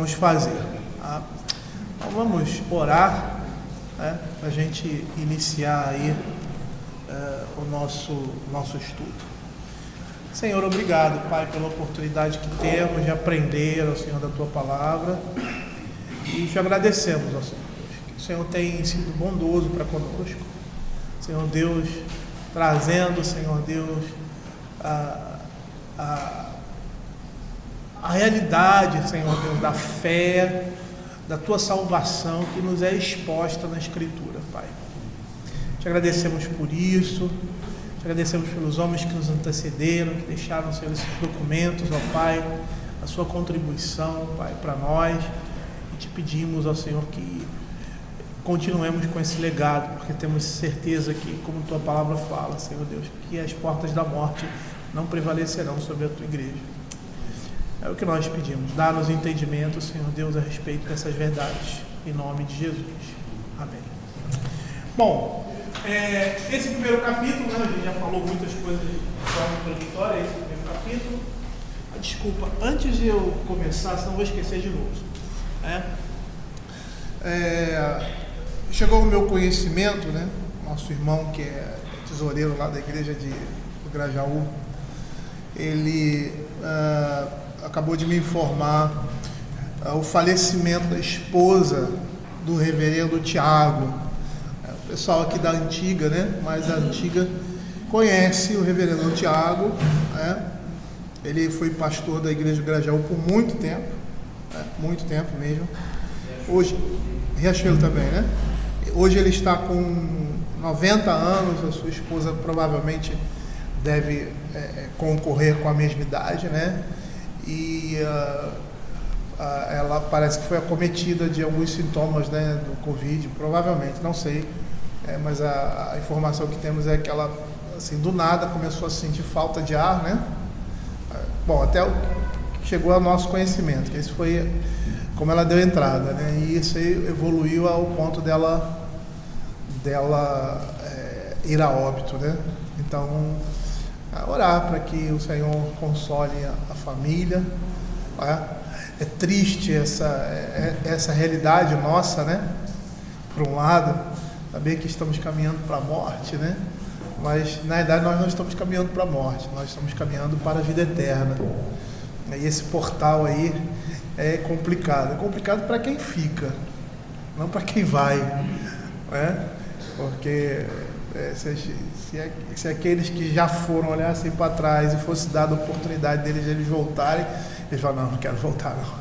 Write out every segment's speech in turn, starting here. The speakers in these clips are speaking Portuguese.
Vamos fazer. Tá? Então vamos orar, né, para a gente iniciar aí o nosso estudo. Senhor, obrigado, Pai, pela oportunidade que temos de aprender, ó Senhor, da Tua Palavra, e te agradecemos, ó Senhor, que o Senhor tem sido bondoso para conosco, Senhor Deus, trazendo, Senhor Deus, a realidade, Senhor Deus, da fé, da Tua salvação que nos é exposta na Escritura, Pai. Te agradecemos por isso, te agradecemos pelos homens que nos antecederam, que deixaram, Senhor, esses documentos, ó Pai, a sua contribuição, Pai, para nós, e te pedimos, ó Senhor, que continuemos com esse legado, porque temos certeza que, como Tua Palavra fala, Senhor Deus, que as portas da morte não prevalecerão sobre a Tua igreja. É o que nós pedimos. Dá-nos entendimento, Senhor Deus, a respeito dessas verdades. Em nome de Jesus. Amém. Bom, esse primeiro capítulo, né, a gente já falou muitas coisas de forma introdutória, esse primeiro capítulo. Desculpa, antes de eu começar, senão eu vou esquecer de novo. Chegou ao meu conhecimento, né, nosso irmão que é tesoureiro lá da igreja do Grajaú, ele acabou de me informar o falecimento da esposa do reverendo Tiago. O pessoal aqui da antiga, né, mais a antiga, conhece o reverendo Tiago, né? Ele foi pastor da igreja do Grajaú por muito tempo mesmo. Hoje, Riachuelo também, né? Hoje ele está com 90 anos, a sua esposa provavelmente deve concorrer com a mesma idade, né? E ela parece que foi acometida de alguns sintomas, né, do Covid, provavelmente, não sei, mas a informação que temos é que ela, assim, do nada começou a sentir falta de ar, né? Bom, até chegou ao nosso conhecimento, que isso foi como ela deu entrada, né? E isso aí evoluiu ao ponto dela ir a óbito, né? Então, orar para que o Senhor console a família. É triste essa realidade nossa, né? Por um lado, saber que estamos caminhando para a morte, né? Mas na verdade nós não estamos caminhando para a morte, nós estamos caminhando para a vida eterna. E esse portal aí é complicado. É complicado para quem fica, não para quem vai, né? Porque se aqueles que já foram olhassem para trás e fosse dada a oportunidade deles de eles voltarem, eles falam, não quero voltar não.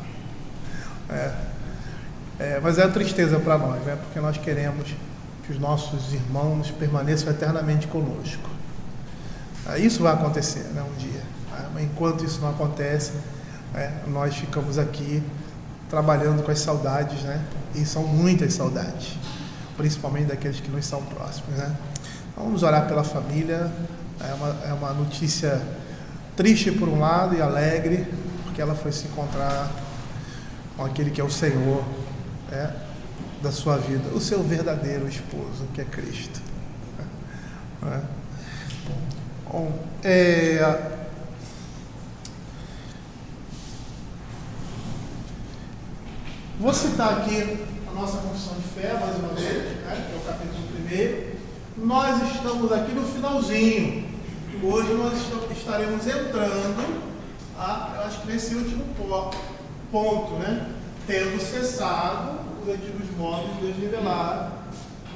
Mas é uma tristeza para nós, né? Porque nós queremos que os nossos irmãos permaneçam eternamente conosco. Isso vai acontecer, né, um dia. Mas enquanto isso não acontece, nós ficamos aqui trabalhando com as saudades, né? E são muitas saudades, principalmente daqueles que nos são próximos, né? Vamos orar pela família. É uma notícia triste por um lado e alegre, porque ela foi se encontrar com aquele que é o Senhor, da sua vida, o seu verdadeiro esposo, que é Cristo. Bom, vou citar aqui a nossa confissão de fé, mais uma vez, né, que é o capítulo 1. Nós estamos aqui no finalzinho. Hoje nós estaremos entrando, eu acho que nesse último ponto, né? Tendo cessado os antigos modos de Deus revelar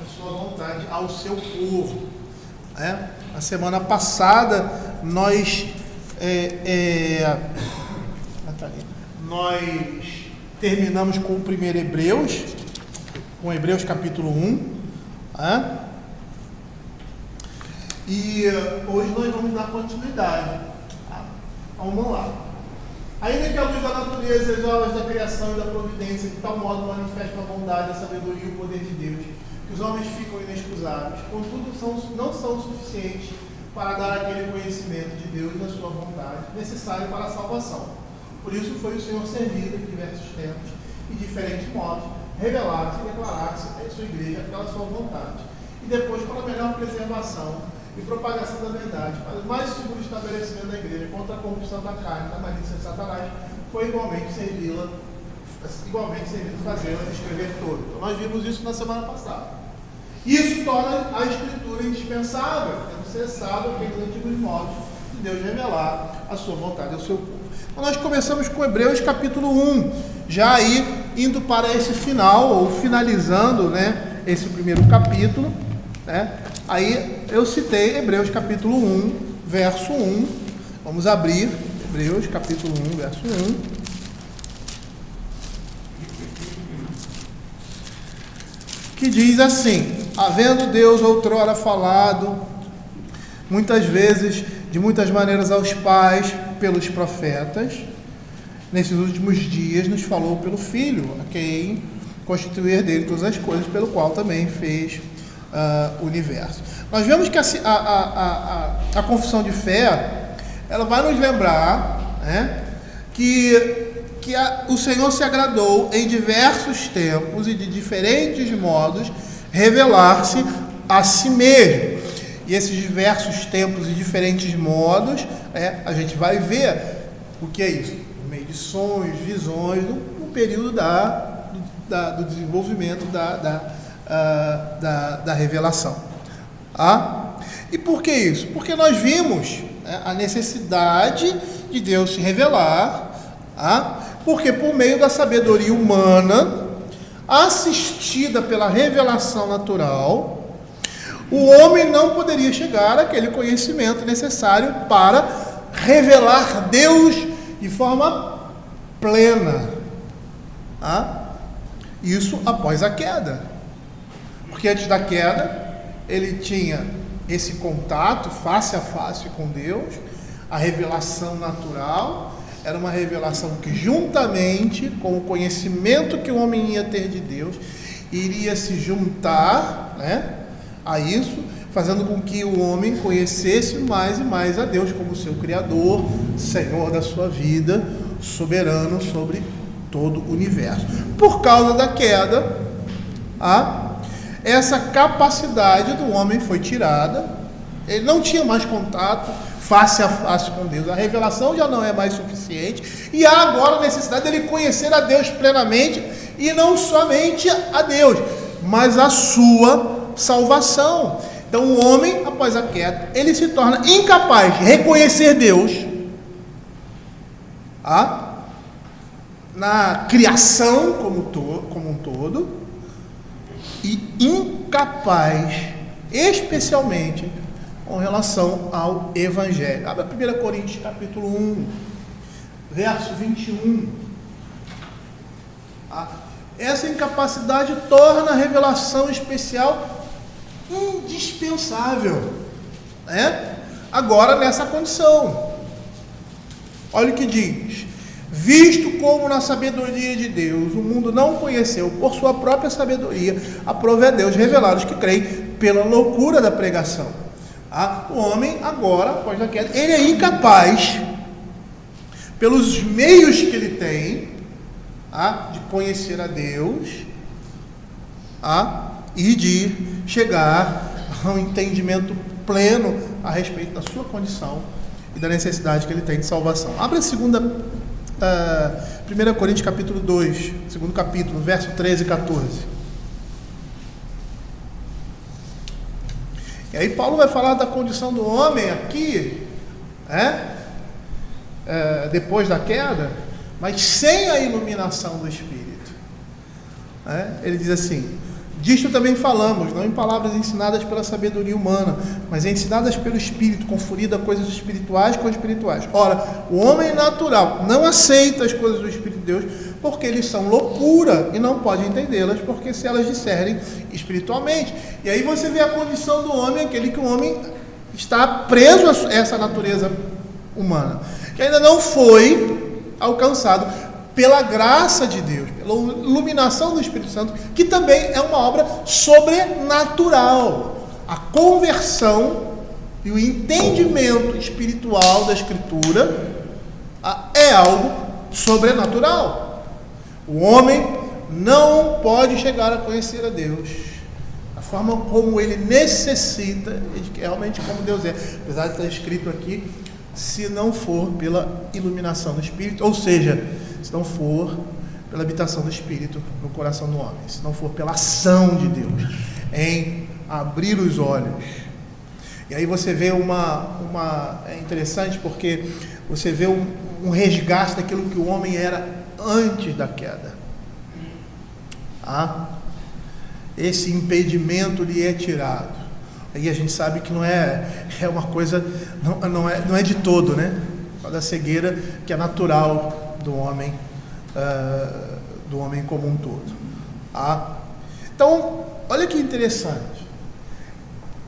a sua vontade ao seu povo. A semana passada nós terminamos com o primeiro Hebreus, com Hebreus capítulo 1. E hoje nós vamos dar continuidade. Vamos lá. Ainda que a luz da natureza e as obras da criação e da providência de tal modo manifestem a bondade, a sabedoria e o poder de Deus, que os homens ficam inexcusáveis, contudo não são suficientes para dar aquele conhecimento de Deus e da sua vontade necessário para a salvação. Por isso foi o Senhor servido em diversos tempos e diferentes modos, revelar-se e declarar-se à sua igreja pela sua vontade, e depois pela melhor preservação e propagação da verdade, para o mais seguro estabelecimento da igreja contra a corrupção da carne, da malícia de Satanás, foi igualmente servi-la igualmente servindo fazer, escrever todo. Então nós vimos isso na semana passada. Isso torna a Escritura indispensável, tendo cessado aqueles antigos modos de Deus revelar a sua vontade ao seu povo. Então nós começamos com Hebreus capítulo 1, já aí indo para esse final, ou finalizando, né, esse primeiro capítulo, né? Aí eu citei Hebreus capítulo 1, verso 1. Vamos abrir Hebreus capítulo 1, verso 1. Que diz assim: havendo Deus outrora falado muitas vezes, de muitas maneiras aos pais pelos profetas, nesses últimos dias nos falou pelo Filho, a quem constituir dele todas as coisas, pelo qual também fez o universo. Nós vemos que a confissão de fé, ela vai nos lembrar, né, que o Senhor se agradou em diversos tempos e de diferentes modos revelar-se a si mesmo. E esses diversos tempos e diferentes modos, a gente vai ver o que é isso, por meio de sonhos, visões, no período do desenvolvimento da revelação. E por que isso? Porque nós vimos, né, a necessidade de Deus se revelar, porque por meio da sabedoria humana, assistida pela revelação natural, o homem não poderia chegar àquele conhecimento necessário para revelar Deus de forma plena. Isso após a queda. Porque antes da queda, ele tinha esse contato face a face com Deus, a revelação natural. Era uma revelação que, juntamente com o conhecimento que o homem ia ter de Deus, iria se juntar, né, a isso, fazendo com que o homem conhecesse mais e mais a Deus como seu Criador, Senhor da sua vida, soberano sobre todo o universo. Por causa da queda, essa capacidade do homem foi tirada. Ele não tinha mais contato face a face com Deus. A revelação já não é mais suficiente, e há agora a necessidade dele conhecer a Deus plenamente, e não somente a Deus, mas a sua salvação. Então o homem, após a queda, ele se torna incapaz de reconhecer Deus na criação como um todo, e incapaz, especialmente com relação ao Evangelho. Abra 1 Coríntios capítulo 1, verso 21. Essa incapacidade torna a revelação especial indispensável, né? Agora nessa condição, olha o que diz: visto como na sabedoria de Deus o mundo não conheceu por sua própria sabedoria, aprove a Deus revelar os que creem pela loucura da pregação. O homem agora, após a queda, ele é incapaz, pelos meios que ele tem, de conhecer a Deus, e de chegar a um entendimento pleno a respeito da sua condição e da necessidade que ele tem de salvação. Abra 1 Coríntios capítulo 2, segundo capítulo, verso 13 e 14. E aí Paulo vai falar da condição do homem aqui, depois da queda, mas sem a iluminação do Espírito. Ele diz assim: disto também falamos, não em palavras ensinadas pela sabedoria humana, mas ensinadas pelo Espírito, confundindo coisas espirituais com espirituais. Ora, o homem natural não aceita as coisas do Espírito de Deus, porque eles são loucura e não pode entendê-las, porque se elas discernem espiritualmente. E aí você vê a condição do homem, aquele que o homem está preso a essa natureza humana, que ainda não foi alcançado pela graça de Deus, pela iluminação do Espírito Santo, que também é uma obra sobrenatural. A conversão e o entendimento espiritual da Escritura é algo sobrenatural. O homem não pode chegar a conhecer a Deus da forma como ele necessita, realmente como Deus é, apesar de estar escrito aqui, se não for pela iluminação do Espírito, ou seja, se não for pela habitação do Espírito no coração do homem, se não for pela ação de Deus em abrir os olhos. E aí você vê é interessante porque você vê um resgate daquilo que o homem era antes da queda. Esse impedimento lhe é tirado. Aí a gente sabe que não é uma coisa, não é de todo, né? Da cegueira que é natural do homem como um todo. Então, olha que interessante.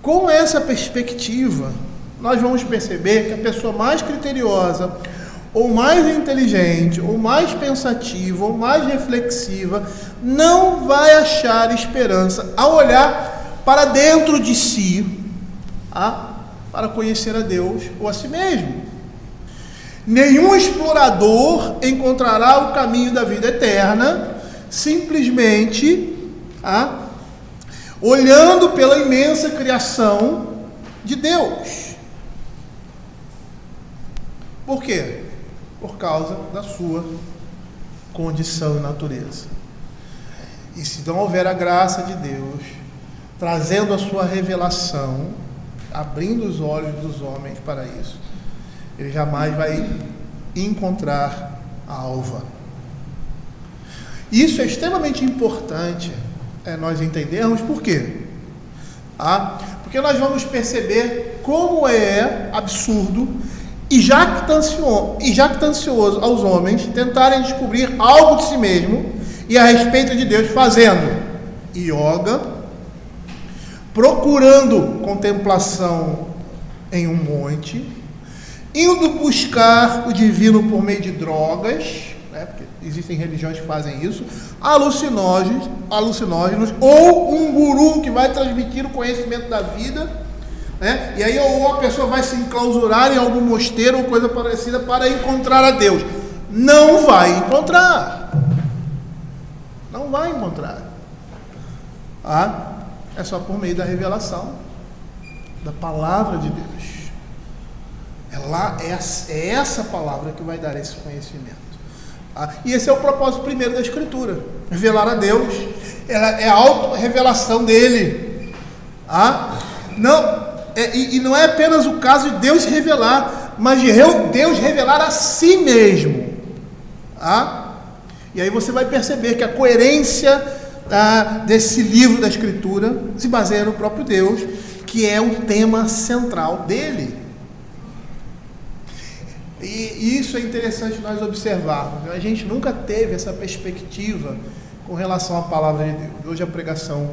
Com essa perspectiva, nós vamos perceber que a pessoa mais criteriosa, ou mais inteligente, ou mais pensativa, ou mais reflexiva, não vai achar esperança ao olhar para dentro de si, para conhecer a Deus ou a si mesmo. Nenhum explorador encontrará o caminho da vida eterna simplesmente olhando pela imensa criação de Deus. Por quê? Por causa da sua condição e natureza. E se não houver a graça de Deus, trazendo a sua revelação, abrindo os olhos dos homens para isso, ele jamais vai encontrar a alva. Isso é extremamente importante nós entendermos. Por quê? Porque nós vamos perceber como é absurdo e jactancioso aos homens tentarem descobrir algo de si mesmo e a respeito de Deus, fazendo yoga, procurando contemplação em um monte, indo buscar o divino por meio de drogas, porque existem religiões que fazem isso, alucinógenos, ou um guru que vai transmitir o conhecimento da vida, e aí ou a pessoa vai se enclausurar em algum mosteiro ou coisa parecida para encontrar a Deus. Não vai encontrar. É só por meio da revelação da palavra de Deus. É essa palavra que vai dar esse conhecimento. E esse é o propósito primeiro da Escritura: revelar a Deus. É a auto-revelação dele. E não é apenas o caso de Deus revelar, mas de Deus revelar a si mesmo. E aí você vai perceber que a coerência desse livro da Escritura se baseia no próprio Deus, que é o tema central dele. E isso é interessante nós observarmos. A gente nunca teve essa perspectiva com relação à palavra de Deus. Hoje a pregação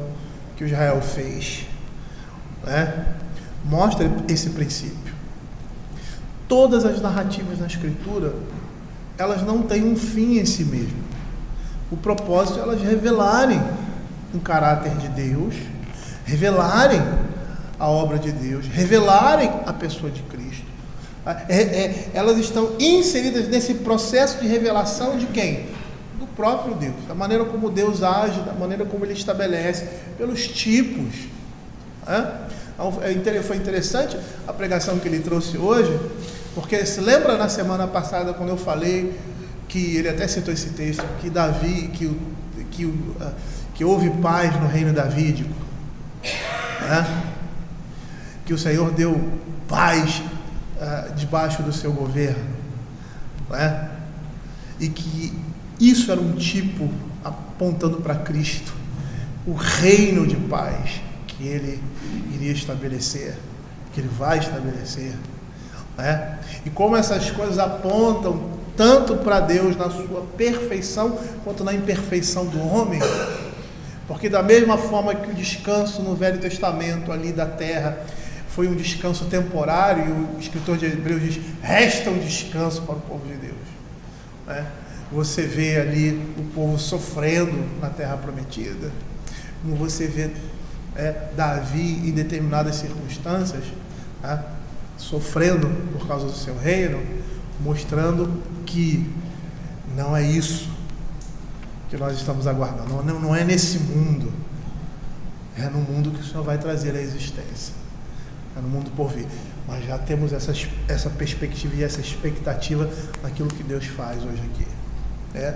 que o Israel fez mostra esse princípio. Todas as narrativas na Escritura, elas não têm um fim em si mesmo. O propósito é elas revelarem o caráter de Deus, revelarem a obra de Deus, revelarem a pessoa de Cristo. Elas estão inseridas nesse processo de revelação de quem? Do próprio Deus, da maneira como Deus age, da maneira como Ele estabelece, pelos tipos. Foi interessante a pregação que ele trouxe hoje, porque se lembra na semana passada quando eu falei que ele até citou esse texto, que Davi, que houve paz no reino davídico, que o Senhor deu paz debaixo do seu governo, e que isso era um tipo apontando para Cristo, o reino de paz que ele iria estabelecer, que ele vai estabelecer, e como essas coisas apontam tanto para Deus na sua perfeição quanto na imperfeição do homem, porque da mesma forma que o descanso no Velho Testamento ali da terra foi um descanso temporário, e o escritor de Hebreus diz: resta um descanso para o povo de Deus. Você vê ali o povo sofrendo na terra prometida, como você vê Davi em determinadas circunstâncias, sofrendo por causa do seu reino, mostrando que não é isso que nós estamos aguardando, não é nesse mundo, é no mundo que o Senhor vai trazer a existência, é no mundo por vir. Mas já temos essa perspectiva e essa expectativa naquilo que Deus faz hoje aqui.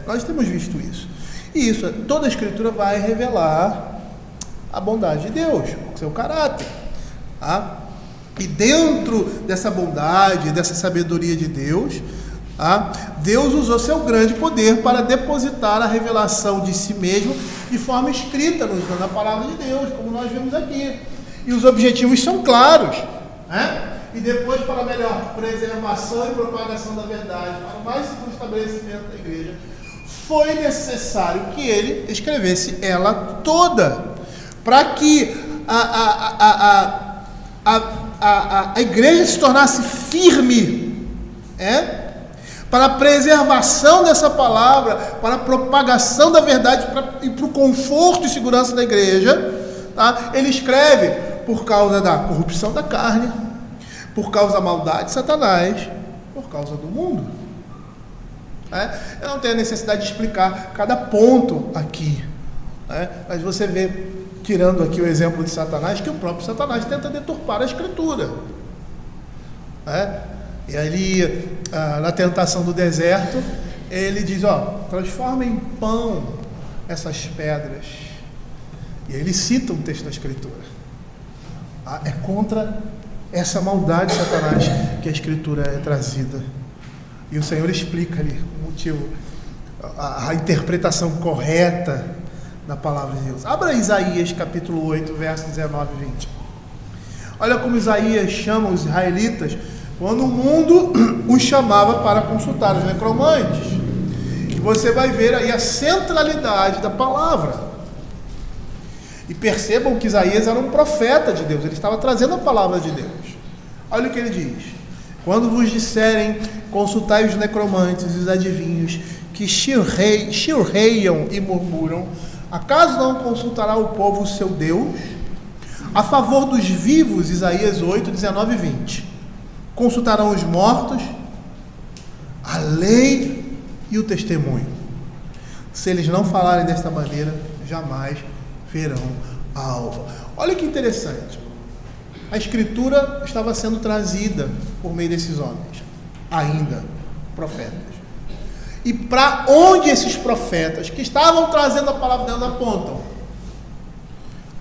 Nós temos visto isso. E isso, toda a Escritura vai revelar a bondade de Deus, o seu caráter. Tá? E dentro dessa bondade, dessa sabedoria de Deus, Deus usou seu grande poder para depositar a revelação de si mesmo de forma escrita na palavra de Deus, como nós vemos aqui. E os objetivos são claros, E depois, para a melhor preservação e propagação da verdade, para o mais seguro estabelecimento da igreja, foi necessário que ele escrevesse ela toda, para que a igreja se tornasse firme, para a preservação dessa palavra, para a propagação da verdade e para o conforto e segurança da igreja. Ele escreve por causa da corrupção da carne, por causa da maldade de Satanás, por causa do mundo. Eu não tenho a necessidade de explicar cada ponto aqui, mas você vê, tirando aqui o exemplo de Satanás, que o próprio Satanás tenta deturpar a Escritura. E ali, na tentação do deserto, ele diz, transforma em pão essas pedras. E ele cita um texto da Escritura. É contra essa maldade de Satanás que a Escritura é trazida. E o Senhor explica ali o motivo, a interpretação correta da palavra de Deus. Abra Isaías capítulo 8, versos 19 e 20. Olha como Isaías chama os israelitas quando o mundo os chamava para consultar os necromantes. E você vai ver aí a centralidade da palavra. E percebam que Isaías era um profeta de Deus, ele estava trazendo a palavra de Deus. Olha o que ele diz: quando vos disserem, consultai os necromantes e os adivinhos, que chilreiam e murmuram, acaso não consultará o povo o seu Deus? A favor dos vivos, Isaías 8, 19 e 20. Consultarão os mortos, a lei e o testemunho. Se eles não falarem desta maneira, jamais verão a alva. Olha que interessante. A Escritura estava sendo trazida por meio desses homens, ainda profetas. E para onde esses profetas que estavam trazendo a palavra de Deus apontam?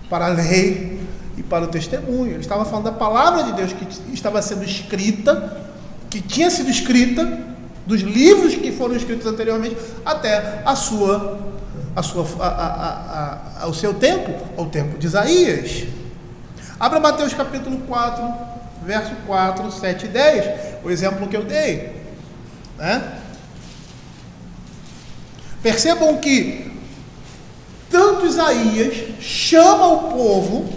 Para a lei e para o testemunho. Ele estava falando da palavra de Deus que estava sendo escrita, que tinha sido escrita, dos livros que foram escritos anteriormente, até ao seu tempo, ao tempo de Isaías. Abra Mateus capítulo 4, verso 4, 7 e 10, o exemplo que eu dei. Percebam que tanto Isaías chama o povo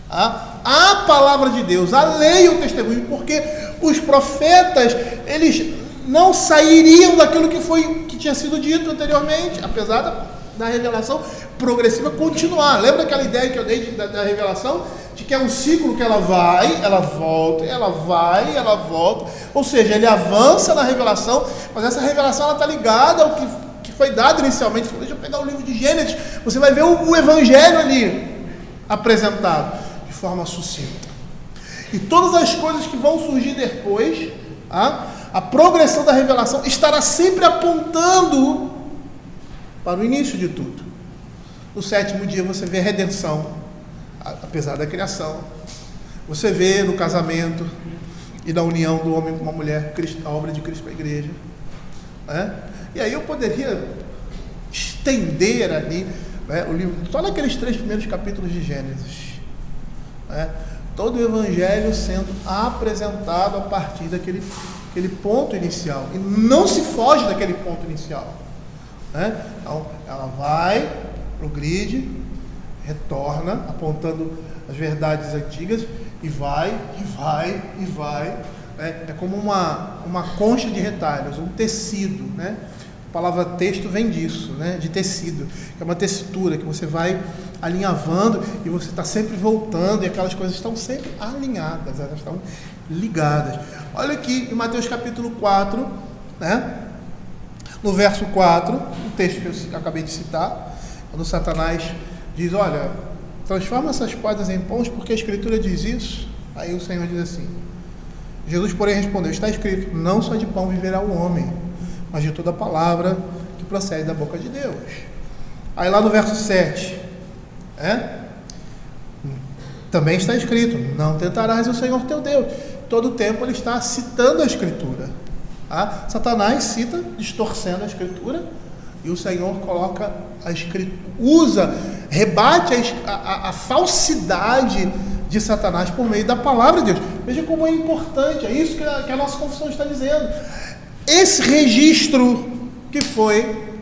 à palavra de Deus, à lei e ao testemunho, porque os profetas, eles não sairiam daquilo que tinha sido dito anteriormente, apesar da revelação progressiva continuar. Lembra aquela ideia que eu dei da revelação? De que é um ciclo que ela vai, ela volta, ela vai, ela volta. Ou seja, ele avança na revelação, mas essa revelação está ligada ao que foi dado inicialmente. Deixa eu pegar o livro de Gênesis, você vai ver o evangelho ali apresentado de forma sucinta. E todas as coisas que vão surgir depois, a progressão da revelação estará sempre apontando para o início de tudo. No sétimo dia você vê a redenção, apesar da criação. Você vê no casamento e na união do homem com uma mulher, a obra de Cristo para a igreja. E aí eu poderia estender ali o livro, só naqueles 3 primeiros capítulos de Gênesis. Todo o evangelho sendo apresentado a partir daquele ponto inicial. E não se foge daquele ponto inicial. Então, ela vai, progride, retorna, apontando as verdades antigas, e vai. É como uma concha de retalhos, um tecido. A palavra texto vem disso, de tecido, que é uma tessitura que você vai alinhavando e você está sempre voltando, e aquelas coisas estão sempre alinhadas, elas estão ligadas. Olha aqui em Mateus capítulo 4, no verso 4, o texto que eu acabei de citar, quando Satanás diz: olha, transforma essas pedras em pães, porque a Escritura diz isso. Aí o Senhor diz assim: Jesus, porém, respondeu: está escrito, não só de pão viverá o homem, mas de toda palavra que que procede da boca de Deus. Aí lá no verso 7, também está escrito: não tentarás o Senhor teu Deus. Todo o tempo ele está citando a Escritura. Satanás cita, distorcendo a Escritura, e o Senhor coloca a Escritura, rebate a falsidade de Satanás por meio da palavra de Deus. Veja como é importante, é isso que a nossa confissão está dizendo. Esse registro que foi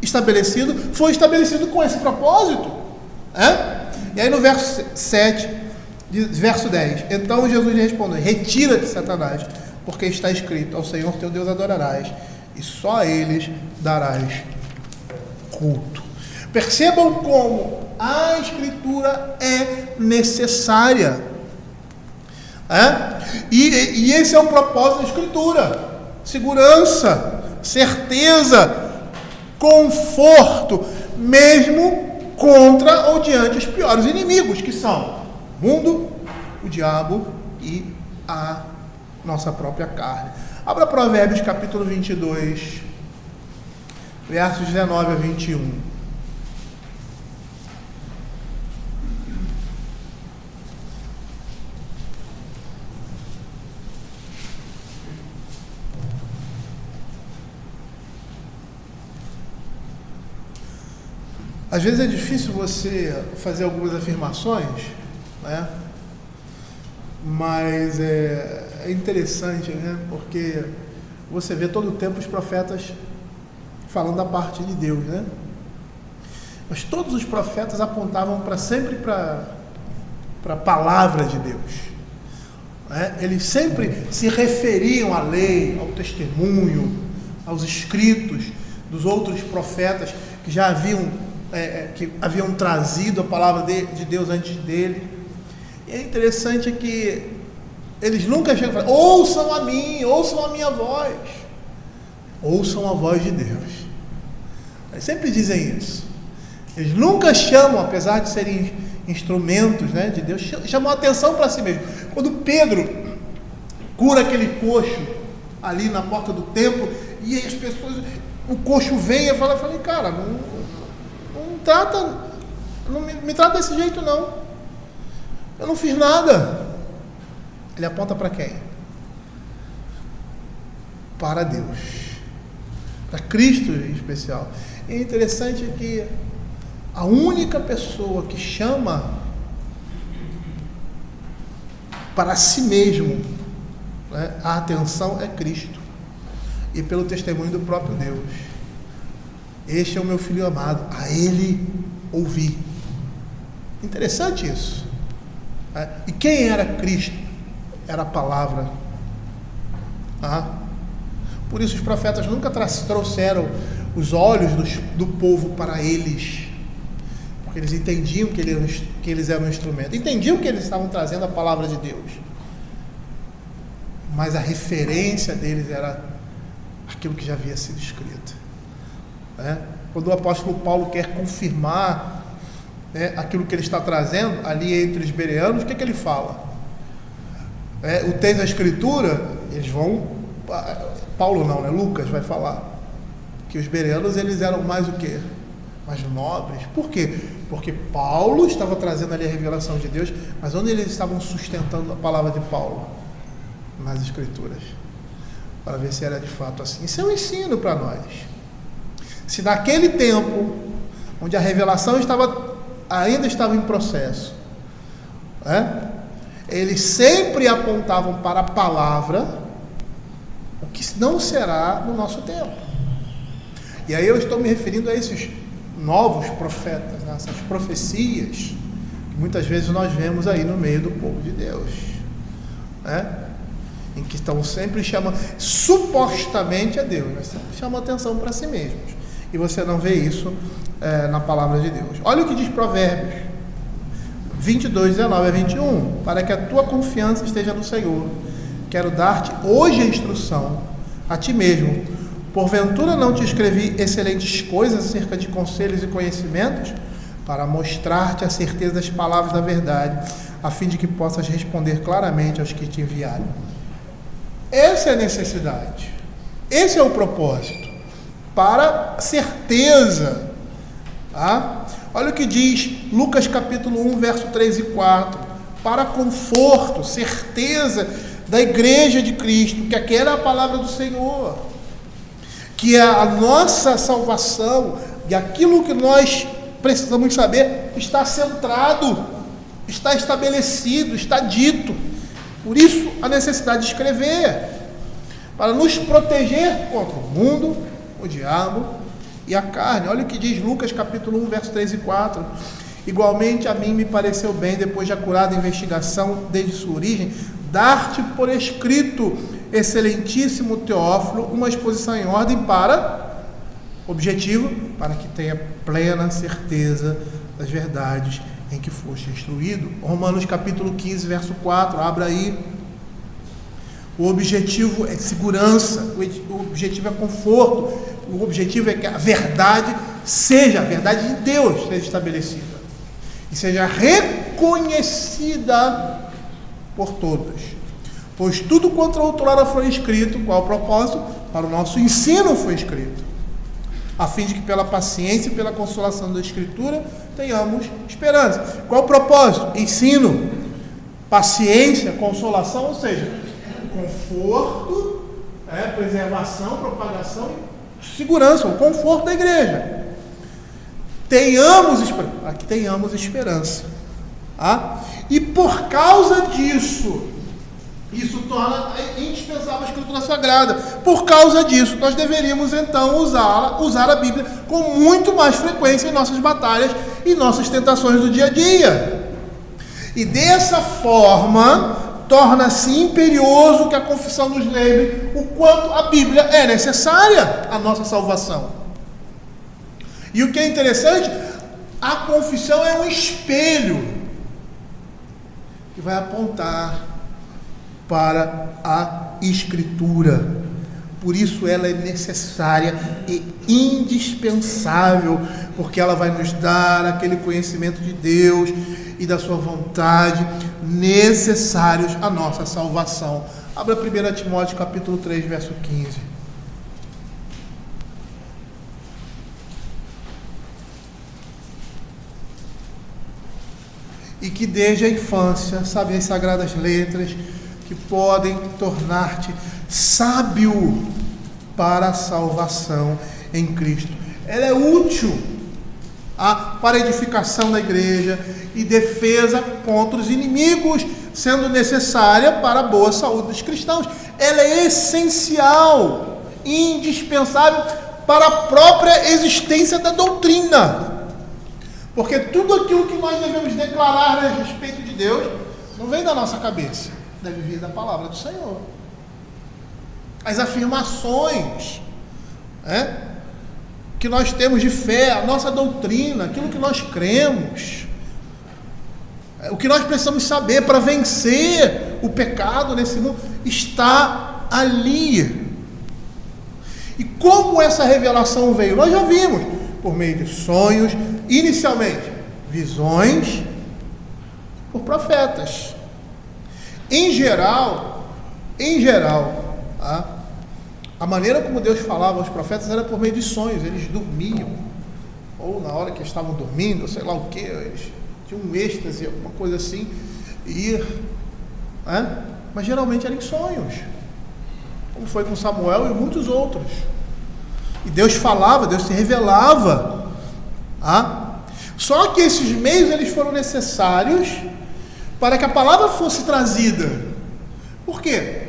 estabelecido com esse propósito. E aí no verso 7, verso 10, então Jesus lhe respondeu: retira-te, Satanás, porque está escrito: ao Senhor teu Deus adorarás, e só a eles darás culto. Percebam como a Escritura é necessária. E esse é o propósito da Escritura: segurança, certeza, conforto, mesmo contra ou diante os piores inimigos, que são o mundo, o diabo e a nossa própria carne. Abra Provérbios capítulo 22, versos 19 a 21. Às vezes é difícil você fazer algumas afirmações, mas é interessante, porque você vê todo o tempo os profetas falando da parte de Deus, mas todos os profetas apontavam sempre para a palavra de Deus, eles sempre se referiam à lei, ao testemunho, aos escritos dos outros profetas que já que haviam trazido a palavra de Deus antes dele. E é interessante que eles nunca chegam e falam: ouçam a mim, ouçam a minha voz, ouçam a voz de Deus. Eles sempre dizem isso. Eles nunca chamam, apesar de serem instrumentos de Deus, chamam a atenção para si mesmo. Quando Pedro cura aquele coxo ali na porta do templo, e aí as pessoas, o coxo vem e fala: cara, não me trata desse jeito não, eu não fiz nada. Ele aponta para quem? Para Deus, para Cristo em especial. E é interessante que a única pessoa que chama para si mesmo a atenção é Cristo, e pelo testemunho do próprio Deus: este é o meu filho amado, a ele ouvi. Interessante isso. E quem era Cristo? Era a palavra. Por isso os profetas nunca trouxeram os olhos do povo para eles, porque eles entendiam que eles eram um instrumento, entendiam que eles estavam trazendo a palavra de Deus, mas a referência deles era aquilo que já havia sido escrito. Quando o apóstolo Paulo quer confirmar aquilo que ele está trazendo ali entre os bereanos, o que ele fala? O texto da Escritura, eles vão, Paulo não, Lucas vai falar que os bereanos eles eram mais o quê? Mais nobres. Por quê? Porque Paulo estava trazendo ali a revelação de Deus, mas onde eles estavam sustentando a palavra de Paulo? Nas Escrituras, para ver se era de fato assim. Isso é um ensino para nós. Se naquele tempo, onde a revelação ainda estava em processo, eles sempre apontavam para a palavra, o que não será no nosso tempo. E aí eu estou me referindo a esses novos profetas, essas profecias que muitas vezes nós vemos aí no meio do povo de Deus, em que estão sempre chamando supostamente a Deus, mas sempre chamam atenção para si mesmos. E você não vê isso na palavra de Deus. Olha o que diz Provérbios 22, 19 a 21. Para que a tua confiança esteja no Senhor, quero dar-te hoje a instrução a ti mesmo. Porventura não te escrevi excelentes coisas acerca de conselhos e conhecimentos, para mostrar-te a certeza das palavras da verdade, a fim de que possas responder claramente aos que te enviaram. Essa é a necessidade. Esse é o propósito. para certeza. Tá? Olha o que diz Lucas capítulo 1, verso 3 e 4. Para conforto, certeza da igreja de Cristo, que aquela é a palavra do Senhor, que a nossa salvação e aquilo que nós precisamos saber está centrado, está estabelecido, está dito. Por isso a necessidade de escrever, para nos proteger contra o mundo, o diabo e a carne. Olha o que diz Lucas capítulo 1, verso 3 e 4. Igualmente a mim me pareceu bem, depois de acurada investigação desde sua origem, dar-te por escrito, excelentíssimo Teófilo, uma exposição em ordem para, objetivo, para que tenha plena certeza das verdades em que foste instruído. Romanos capítulo 15, verso 4, abra aí. O objetivo é segurança, o objetivo é conforto, o objetivo é que a verdade seja, a verdade de Deus seja estabelecida e seja reconhecida por todos. Pois tudo quanto outrora foi escrito, qual o propósito? Para o nosso ensino foi escrito, a fim de que pela paciência e pela consolação da Escritura tenhamos esperança. Qual o propósito? Ensino, paciência, consolação, ou seja, conforto, preservação, propagação e segurança, o conforto da igreja. Aqui tenhamos esperança. Tá? E por causa disso, isso torna indispensável a Escritura Sagrada. Por causa disso, nós deveríamos então usar a Bíblia com muito mais frequência em nossas batalhas e nossas tentações do dia a dia. E dessa forma, torna-se imperioso que a confissão nos lembre o quanto a Bíblia é necessária à nossa salvação. E o que é interessante, a confissão é um espelho que vai apontar para a Escritura. Por isso ela é necessária e indispensável, porque ela vai nos dar aquele conhecimento de Deus e da sua vontade necessários à nossa salvação. Abra 1 Timóteo capítulo 3, verso 15. E que desde a infância sabe as sagradas letras que podem tornar-te sábio para a salvação em Cristo. Ela é útil para a edificação da igreja e defesa contra os inimigos, sendo necessária para a boa saúde dos cristãos. Ela é essencial, indispensável para a própria existência da doutrina. Porque tudo aquilo que nós devemos declarar a respeito de Deus não vem da nossa cabeça, deve vir da palavra do Senhor. As afirmações que nós temos de fé, a nossa doutrina, aquilo que nós cremos, o que nós precisamos saber para vencer o pecado nesse mundo, está ali. E como essa revelação veio? Nós já vimos, por meio de sonhos, inicialmente, visões, por profetas. Em geral, a maneira como Deus falava aos profetas era por meio de sonhos. Eles dormiam, ou na hora que estavam dormindo, sei lá o que, eles tinham um êxtase, alguma coisa assim, mas geralmente eram em sonhos, como foi com Samuel e muitos outros. E Deus falava, Deus se revelava. Só que esses meios eles foram necessários para que a palavra fosse trazida. Por quê?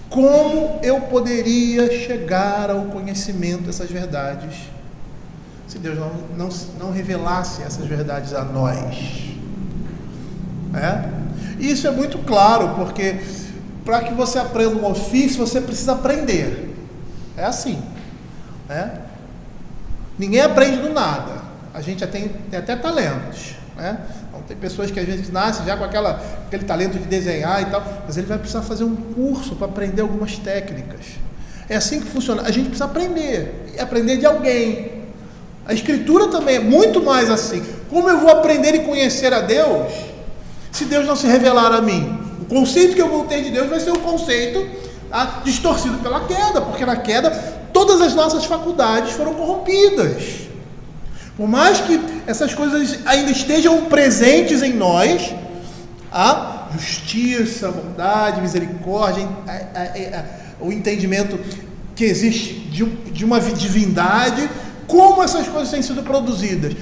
Como eu poderia chegar ao conhecimento dessas verdades se Deus não revelasse essas verdades a nós? E isso é muito claro, porque para que você aprenda um ofício, você precisa aprender. É assim. Ninguém aprende do nada. A gente já tem até talentos, Então, tem pessoas que às vezes nascem já com aquele talento de desenhar e tal, mas ele vai precisar fazer um curso para aprender algumas técnicas. É assim que funciona. A gente precisa aprender, e aprender de alguém. A Escritura também é muito mais assim. Como eu vou aprender e conhecer a Deus se Deus não se revelar a mim? O conceito que eu vou ter de Deus vai ser um conceito distorcido pela queda, porque na queda todas as nossas faculdades foram corrompidas. Por mais que essas coisas ainda estejam presentes em nós, a justiça, a bondade, a misericórdia, o entendimento que existe de uma divindade, como essas coisas têm sido produzidas.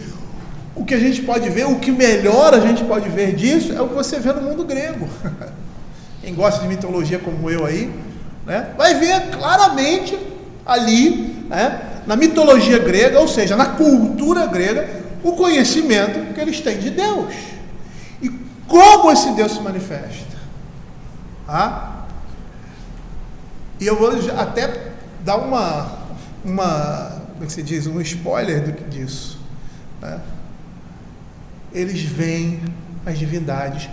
O que a gente pode ver, o que melhor a gente pode ver disso, é o que você vê no mundo grego. Quem gosta de mitologia como eu aí, né, vai ver claramente ali, né, na mitologia grega, ou seja, na cultura grega, o conhecimento que eles têm de Deus. E como esse Deus se manifesta. E eu vou até dar como é que se diz, um spoiler disso, né? Eles veem as divindades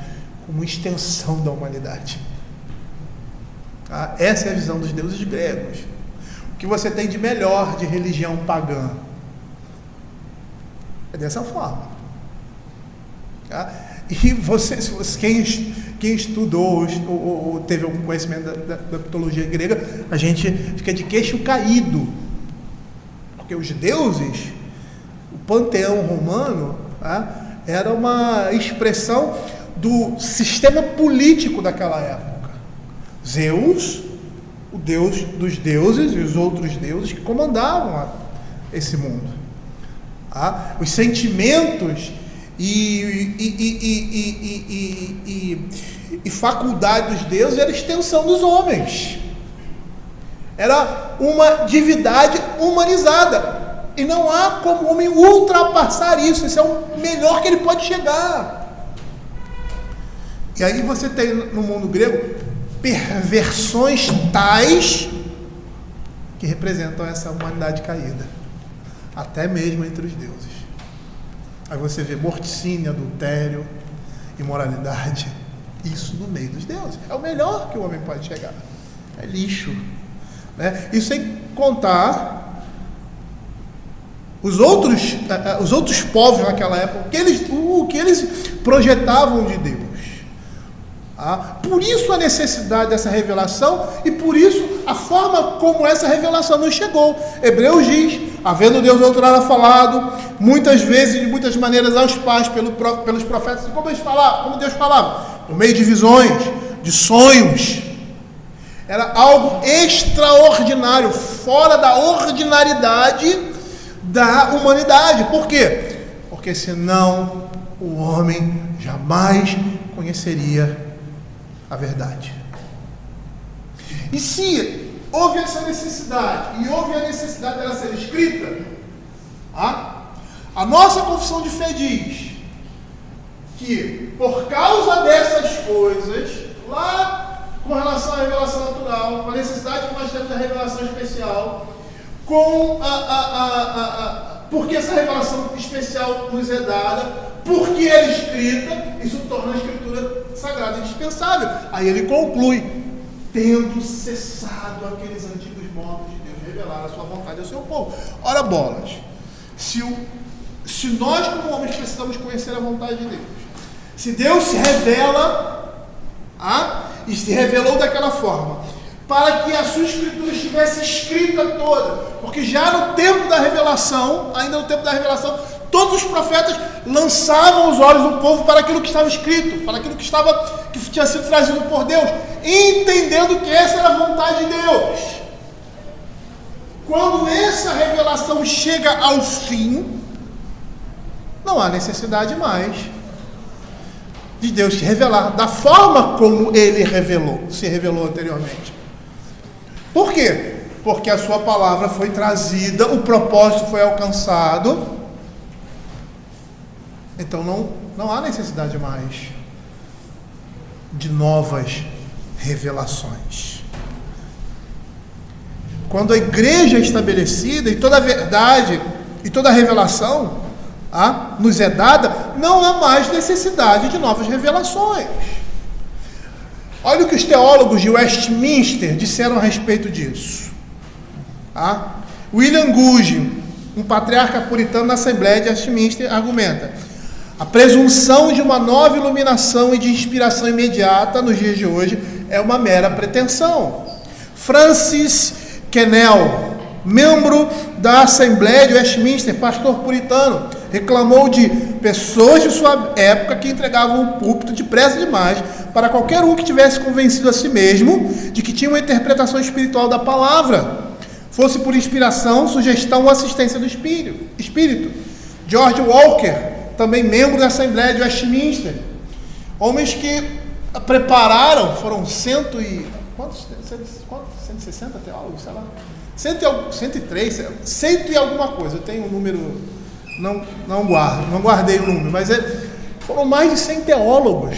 como extensão da humanidade. Essa é a visão dos deuses gregos. O que você tem de melhor de religião pagã é dessa forma. E quem estudou ou teve algum conhecimento da mitologia grega, a gente fica de queixo caído, porque os deuses, o panteão romano, era uma expressão do sistema político daquela época. Zeus, o deus dos deuses, e os outros deuses que comandavam esse mundo. Os sentimentos e faculdade dos deuses era extensão dos homens. Era uma divindade humanizada. E não há como o homem ultrapassar isso. Isso é o melhor que ele pode chegar. E aí você tem no mundo grego perversões tais que representam essa humanidade caída, até mesmo entre os deuses. Aí você vê morticínio, adultério, imoralidade, isso no meio dos deuses. É o melhor que o homem pode chegar. É lixo, né? Isso sem contar os outros povos naquela época, o que eles projetavam de Deus. Por isso a necessidade dessa revelação e por isso a forma como essa revelação nos chegou. Hebreus diz, havendo Deus outrora falado, muitas vezes e de muitas maneiras aos pais pelos profetas, como Deus falava, por meio de visões, de sonhos. Era algo extraordinário, fora da ordinariedade da humanidade. Por quê? Porque senão o homem jamais conheceria a verdade. E se houve essa necessidade, e houve a necessidade dela ser escrita, a nossa confissão de fé diz que por causa dessas coisas, lá com relação à revelação natural, com a necessidade que nós temos da revelação especial, porque essa revelação especial nos é dada, porque ela é escrita, isso torna a escritura sagrada e indispensável. Aí ele conclui, tendo cessado aqueles antigos modos de Deus revelar a sua vontade ao seu povo. Ora bolas, se nós como homens precisamos conhecer a vontade de Deus, se Deus se revela, e se revelou daquela forma, para que a sua escritura estivesse escrita toda, porque já no tempo da revelação, todos os profetas lançavam os olhos do povo para aquilo que estava escrito, para aquilo que tinha sido trazido por Deus, entendendo que essa era a vontade de Deus. Quando essa revelação chega ao fim, não há necessidade mais de Deus se revelar da forma como Ele se revelou anteriormente. Por quê? Porque a sua palavra foi trazida, o propósito foi alcançado. Então não há necessidade mais de novas revelações. Quando a igreja é estabelecida e toda a verdade e toda a revelação nos é dada, não há mais necessidade de novas revelações. Olha o que os teólogos de Westminster disseram a respeito disso. William Gouge, um patriarca puritano na Assembleia de Westminster, argumenta: a presunção de uma nova iluminação e de inspiração imediata nos dias de hoje é uma mera pretensão. Francis Quesnel, membro da Assembleia de Westminster, pastor puritano, reclamou de pessoas de sua época que entregavam o púlpito depressa demais para qualquer um que tivesse convencido a si mesmo de que tinha uma interpretação espiritual da palavra, fosse por inspiração, sugestão ou assistência do Espírito. George Walker, também membro da Assembleia de Westminster, homens que prepararam, foram 160 teólogos, sei lá, 103, 100 e alguma coisa, eu tenho um número, não guardei o número, mas foram mais de 100 teólogos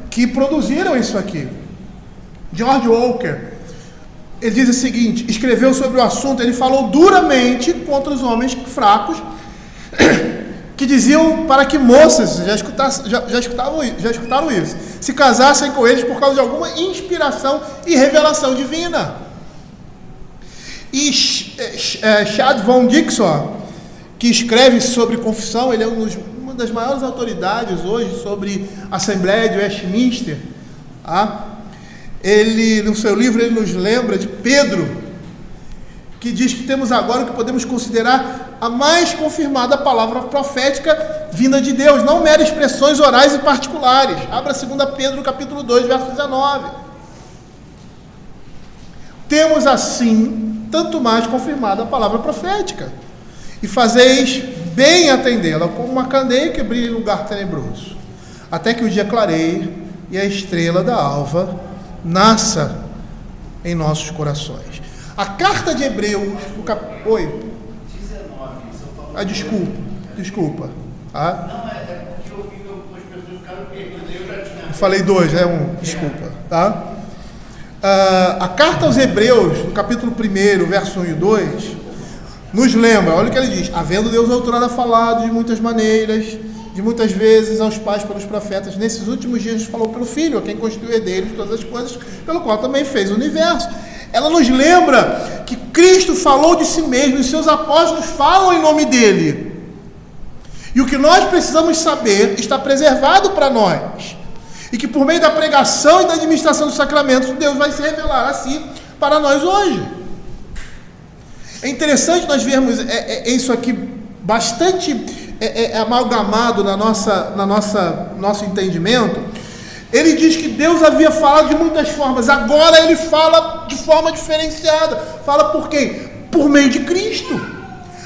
que produziram isso aqui. George Walker, ele diz o seguinte, escreveu sobre o assunto, ele falou duramente contra os homens fracos, que diziam para que moças, já escutaram isso, se casassem com eles por causa de alguma inspiração e revelação divina. E Chad Von Dixon, que escreve sobre confissão, ele é uma das maiores autoridades hoje sobre a Assembleia de Westminster. Ele, no seu livro, ele nos lembra de Pedro, que diz que temos agora o que podemos considerar a mais confirmada palavra profética vinda de Deus, não meras expressões orais e particulares. Abra 2 Pedro, capítulo 2, verso 19. Temos assim, tanto mais confirmada a palavra profética, e fazeis bem atendê-la, como uma candeia que brilha em lugar tenebroso, até que o dia clareie e a estrela da alva nasça em nossos corações. A carta de Hebreus, Oi? 19. Desculpa. Não, é porque eu vi que algumas pessoas ficaram perdidas, eu já tinha... Eu falei 2, desculpa, tá? A carta aos Hebreus, no capítulo 1, verso 1 e 2, nos lembra, olha o que ele diz: havendo Deus outrora falado de muitas maneiras, de muitas vezes aos pais pelos profetas, nesses últimos dias falou pelo Filho, a quem constituiu herdeiro de todas as coisas, pelo qual também fez o universo. Ela nos lembra que Cristo falou de si mesmo, e seus apóstolos falam em nome dele. E o que nós precisamos saber está preservado para nós. E que por meio da pregação e da administração dos sacramentos, Deus vai se revelar assim para nós hoje. É interessante nós vermos isso aqui bastante amalgamado na nosso entendimento. Ele diz que Deus havia falado de muitas formas, agora ele fala de forma diferenciada. Fala por quem? Por meio de Cristo.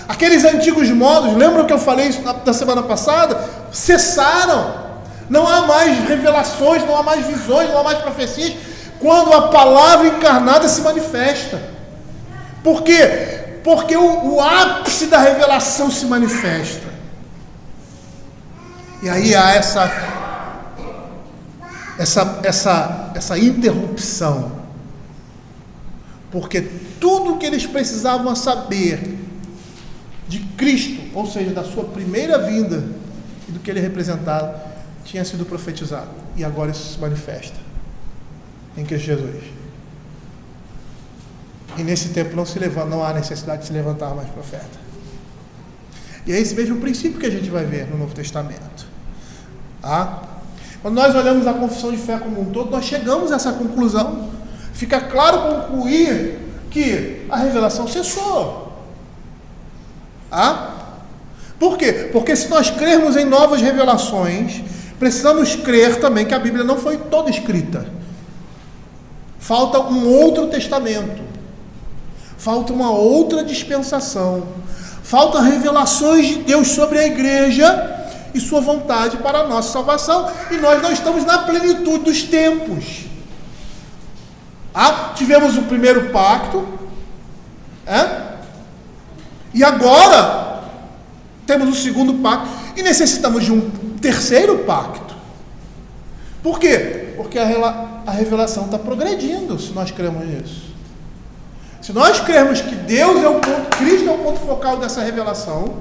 Aqueles antigos modos, lembram que eu falei isso na semana passada? Cessaram. Não há mais revelações, não há mais visões, não há mais profecias, quando a palavra encarnada se manifesta. Por quê? Porque o ápice da revelação se manifesta. E aí há essa interrupção, porque tudo que eles precisavam saber de Cristo, ou seja, da sua primeira vinda e do que ele representava, tinha sido profetizado, e agora isso se manifesta em Cristo Jesus. E nesse tempo não há necessidade de se levantar mais profeta. E é esse mesmo princípio que a gente vai ver no Novo Testamento. Quando nós olhamos a confissão de fé como um todo, nós chegamos a essa conclusão. Fica claro concluir que a revelação cessou. Por quê? Porque se nós crermos em novas revelações, precisamos crer também que a Bíblia não foi toda escrita. Falta um outro testamento. Falta uma outra dispensação. Faltam revelações de Deus sobre a igreja e sua vontade para a nossa salvação, e nós não estamos na plenitude dos tempos. Tivemos o primeiro pacto, e agora temos o segundo pacto, e necessitamos de um terceiro pacto. Por quê? Porque a revelação está progredindo, se nós cremos nisso. Se nós cremos que Deus é o ponto, Cristo é o ponto focal dessa revelação,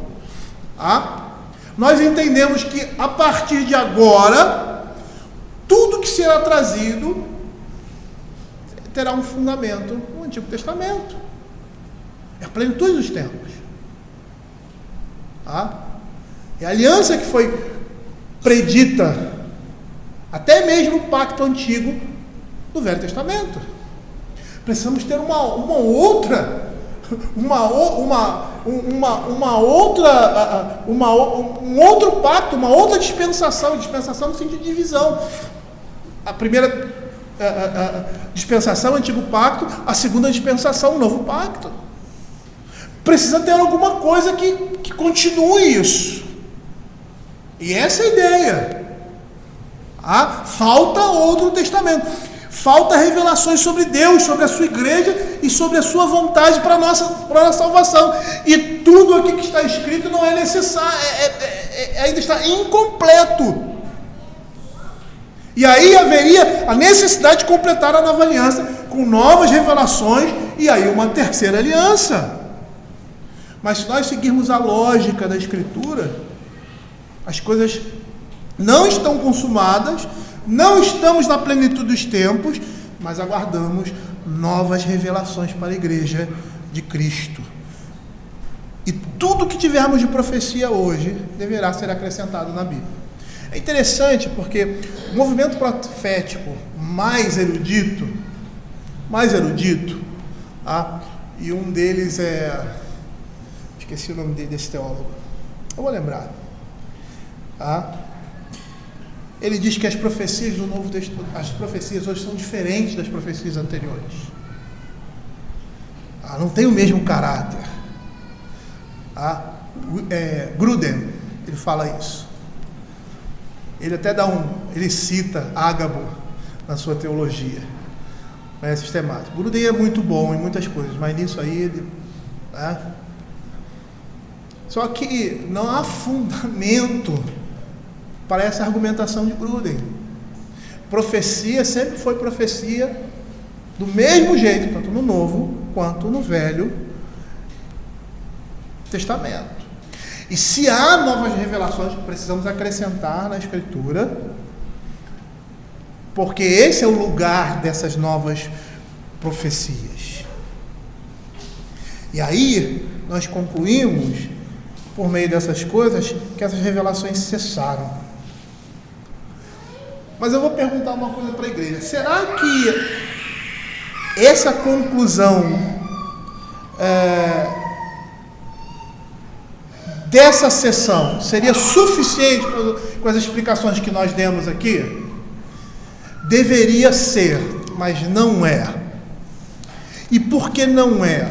nós entendemos que a partir de agora, tudo que será trazido terá um fundamento no Antigo Testamento. É a plenitude dos tempos. É a aliança que foi predita até mesmo no Pacto Antigo do Velho Testamento. Precisamos ter um outro pacto, uma outra dispensação no sentido de divisão. A primeira dispensação, o antigo pacto, a segunda dispensação, o novo pacto. Precisa ter alguma coisa que continue isso. E essa é a ideia. Falta outro testamento. Falta revelações sobre Deus, sobre a sua igreja e sobre a sua vontade para a nossa salvação. E tudo aqui que está escrito não é necessário, ainda está incompleto. E aí haveria a necessidade de completar a nova aliança com novas revelações e aí uma terceira aliança. Mas se nós seguirmos a lógica da Escritura, as coisas não estão consumadas, não estamos na plenitude dos tempos, mas aguardamos novas revelações para a igreja de Cristo. E tudo que tivermos de profecia hoje deverá ser acrescentado na Bíblia. É interessante porque o movimento profético mais erudito, e um deles esqueci o nome desse teólogo, eu vou lembrar. Ele diz que as profecias do Novo Testamento, as profecias hoje são diferentes das profecias anteriores. Não tem o mesmo caráter. Grudem, ele fala isso. Ele até ele cita Ágabo na sua teologia, sistemática. Grudem é muito bom em muitas coisas, mas nisso aí ele... Só que não há fundamento para essa argumentação de Grudem. Profecia sempre foi profecia do mesmo jeito, tanto no Novo quanto no Velho Testamento. E se há novas revelações, precisamos acrescentar na Escritura, porque esse é o lugar dessas novas profecias. E aí nós concluímos, por meio dessas coisas, que essas revelações cessaram. Mas eu vou perguntar uma coisa para a igreja. Será que essa conclusão dessa sessão seria suficiente com as explicações que nós demos aqui? Deveria ser, mas não é. E por que não é?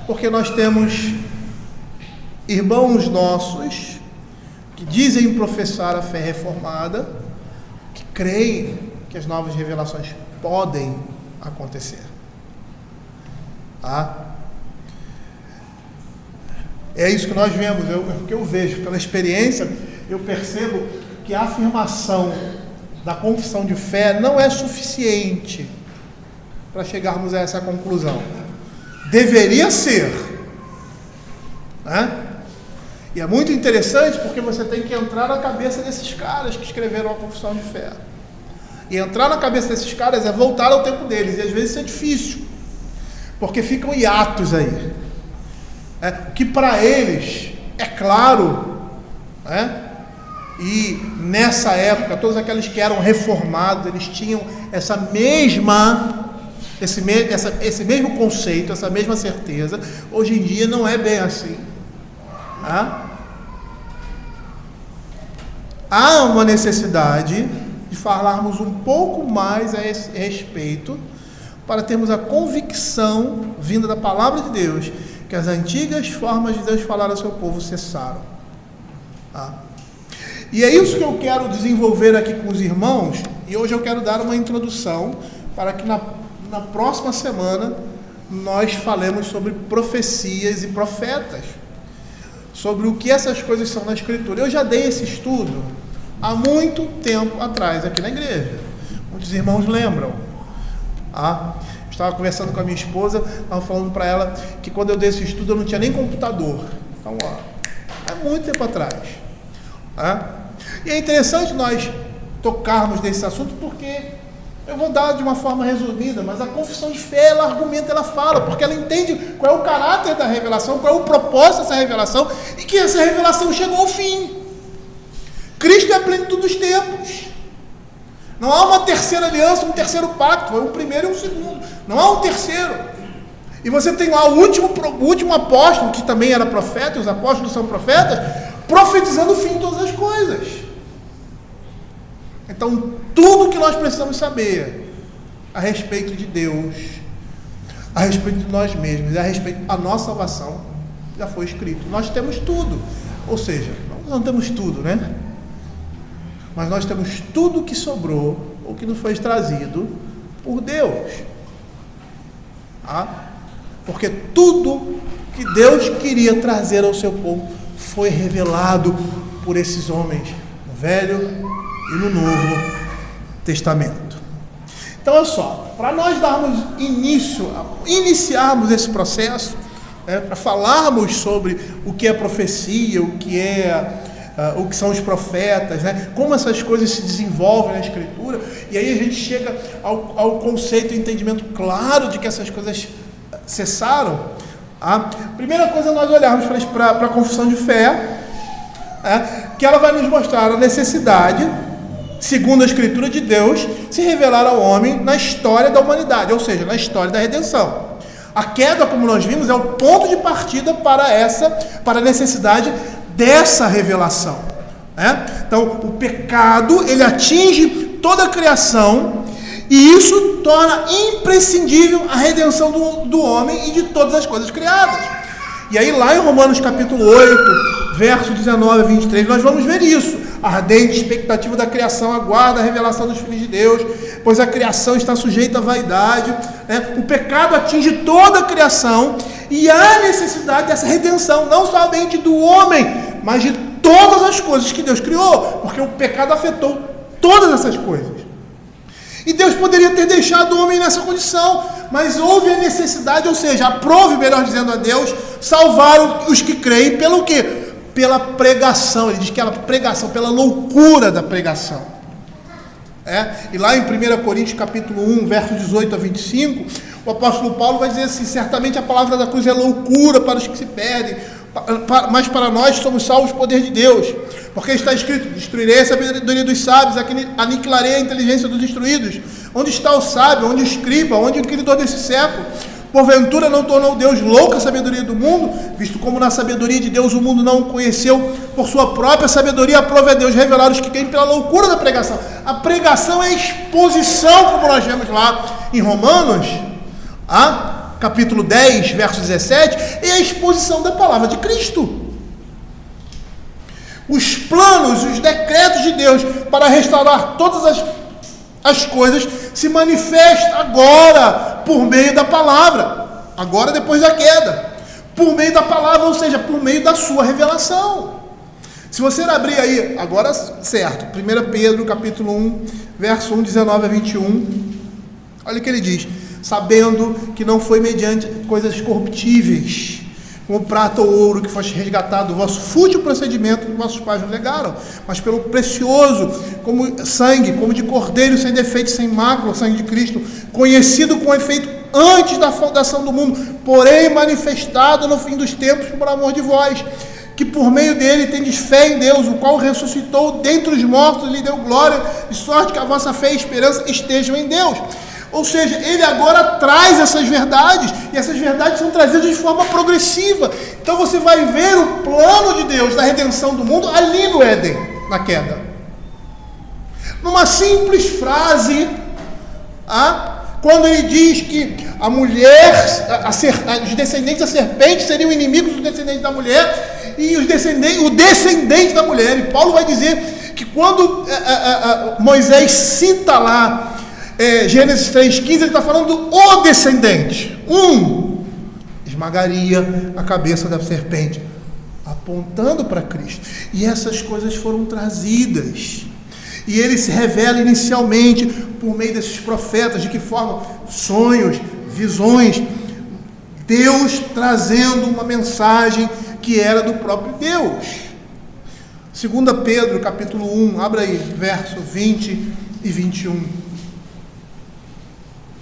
Porque nós temos irmãos nossos que dizem professar a fé reformada, que creem que as novas revelações podem acontecer. É isso que nós vemos, o que eu vejo pela experiência, eu percebo que a afirmação da confissão de fé não é suficiente para chegarmos a essa conclusão. Deveria ser, E é muito interessante porque você tem que entrar na cabeça desses caras que escreveram a confissão de fé. E entrar na cabeça desses caras é voltar ao tempo deles. E às vezes isso é difícil, porque ficam hiatos aí. Que para eles é claro, E nessa época, todos aqueles que eram reformados, eles tinham esse mesmo conceito, essa mesma certeza. Hoje em dia não é bem assim. Há uma necessidade de falarmos um pouco mais a esse respeito, para termos a convicção vinda da palavra de Deus, que as antigas formas de Deus falar ao seu povo cessaram. E é isso que eu quero desenvolver aqui com os irmãos, e hoje eu quero dar uma introdução, para que na próxima semana nós falemos sobre profecias e profetas, sobre o que essas coisas são na Escritura. Eu já dei esse estudo há muito tempo atrás aqui na igreja. Muitos irmãos lembram. Estava conversando com a minha esposa, estava falando para ela que quando eu dei esse estudo eu não tinha nem computador. Então, há muito tempo atrás. E é interessante nós tocarmos nesse assunto, porque eu vou dar de uma forma resumida, mas a confissão de fé, ela argumenta, ela fala, porque ela entende qual é o caráter da revelação, qual é o propósito dessa revelação, e que essa revelação chegou ao fim. Cristo é a plenitude dos tempos. Não há uma terceira aliança, um terceiro pacto, é o primeiro e o segundo. Não há um terceiro. E você tem lá o último apóstolo, que também era profeta, e os apóstolos são profetas, profetizando o fim de todas as coisas. Então, tudo que nós precisamos saber a respeito de Deus, a respeito de nós mesmos, a respeito da nossa salvação, já foi escrito. Nós temos tudo. Ou seja, nós não temos tudo, né? Mas nós temos tudo que sobrou, ou que nos foi trazido por Deus. Porque tudo que Deus queria trazer ao seu povo foi revelado por esses homens no Velho e no Novo Testamento. Então, olha só, para nós darmos iniciarmos esse processo, para falarmos sobre o que é profecia, o que são os profetas, como essas coisas se desenvolvem na Escritura, e aí a gente chega ao conceito e entendimento claro de que essas coisas cessaram. A primeira coisa, nós olharmos para a confissão de fé, que ela vai nos mostrar a necessidade, segundo a Escritura de Deus, se revelar ao homem na história da humanidade, ou seja, na história da redenção. A queda, como nós vimos, é o ponto de partida para a necessidade dessa revelação. Então, o pecado, ele atinge toda a criação, e isso torna imprescindível a redenção do homem e de todas as coisas criadas. E aí, lá em Romanos capítulo 8, verso 19 a 23, nós vamos ver isso. A ardente expectativa da criação aguarda a revelação dos filhos de Deus, pois a criação está sujeita à vaidade. O pecado atinge toda a criação, e há necessidade dessa redenção, não somente do homem, mas de todas as coisas que Deus criou, porque o pecado afetou todas essas coisas. E Deus poderia ter deixado o homem nessa condição, mas houve a necessidade, ou seja, aprove, melhor dizendo, a Deus salvar os que creem pelo quê? Pela pregação. Ele diz que era pregação, pela loucura da pregação. E lá em 1 Coríntios capítulo 1, versos 18 a 25, o apóstolo Paulo vai dizer assim: certamente a palavra da cruz é loucura para os que se perdem, mas para nós somos salvos pelo poder de Deus, porque está escrito: destruirei a sabedoria dos sábios, aniquilarei a inteligência dos instruídos. Onde está o sábio, onde o escriba, onde o inquiridor desse século? Porventura não tornou Deus louca a sabedoria do mundo, visto como na sabedoria de Deus o mundo não o conheceu, por sua própria sabedoria aprove a Deus revelar os que creem pela loucura da pregação. A pregação é a exposição, como nós vemos lá em Romanos, capítulo 10, verso 17, é a exposição da palavra de Cristo. Os planos, os decretos de Deus para restaurar todas as coisas se manifestam agora por meio da palavra, agora depois da queda, por meio da palavra, ou seja, por meio da sua revelação. Se você abrir aí, agora certo, 1 Pedro capítulo 1, verso 1, 19 a 21, olha o que ele diz: sabendo que não foi mediante coisas corruptíveis, como prata ou ouro, que foste resgatado do vosso fútil procedimento que vossos pais nos legaram, mas pelo precioso como sangue, como de cordeiro sem defeito, sem mácula, sangue de Cristo, conhecido com efeito antes da fundação do mundo, porém manifestado no fim dos tempos por amor de vós, que por meio dele tendes fé em Deus, o qual ressuscitou dentre os mortos e lhe deu glória, de sorte que a vossa fé e esperança estejam em Deus. Ou seja, ele agora traz essas verdades, e essas verdades são trazidas de forma progressiva. Então você vai ver o plano de Deus da redenção do mundo ali no Éden, na queda. Numa simples frase, quando ele diz que a mulher, os descendentes da serpente seriam inimigos dos descendentes da mulher, e o descendente da mulher. E Paulo vai dizer que quando Moisés cita lá Gênesis 3,15, ele está falando o descendente, esmagaria a cabeça da serpente, apontando para Cristo. E essas coisas foram trazidas, e ele se revela inicialmente por meio desses profetas. De que forma? Sonhos, visões, Deus trazendo uma mensagem que era do próprio Deus. 2 Pedro capítulo 1, abra aí, verso 20 e 21.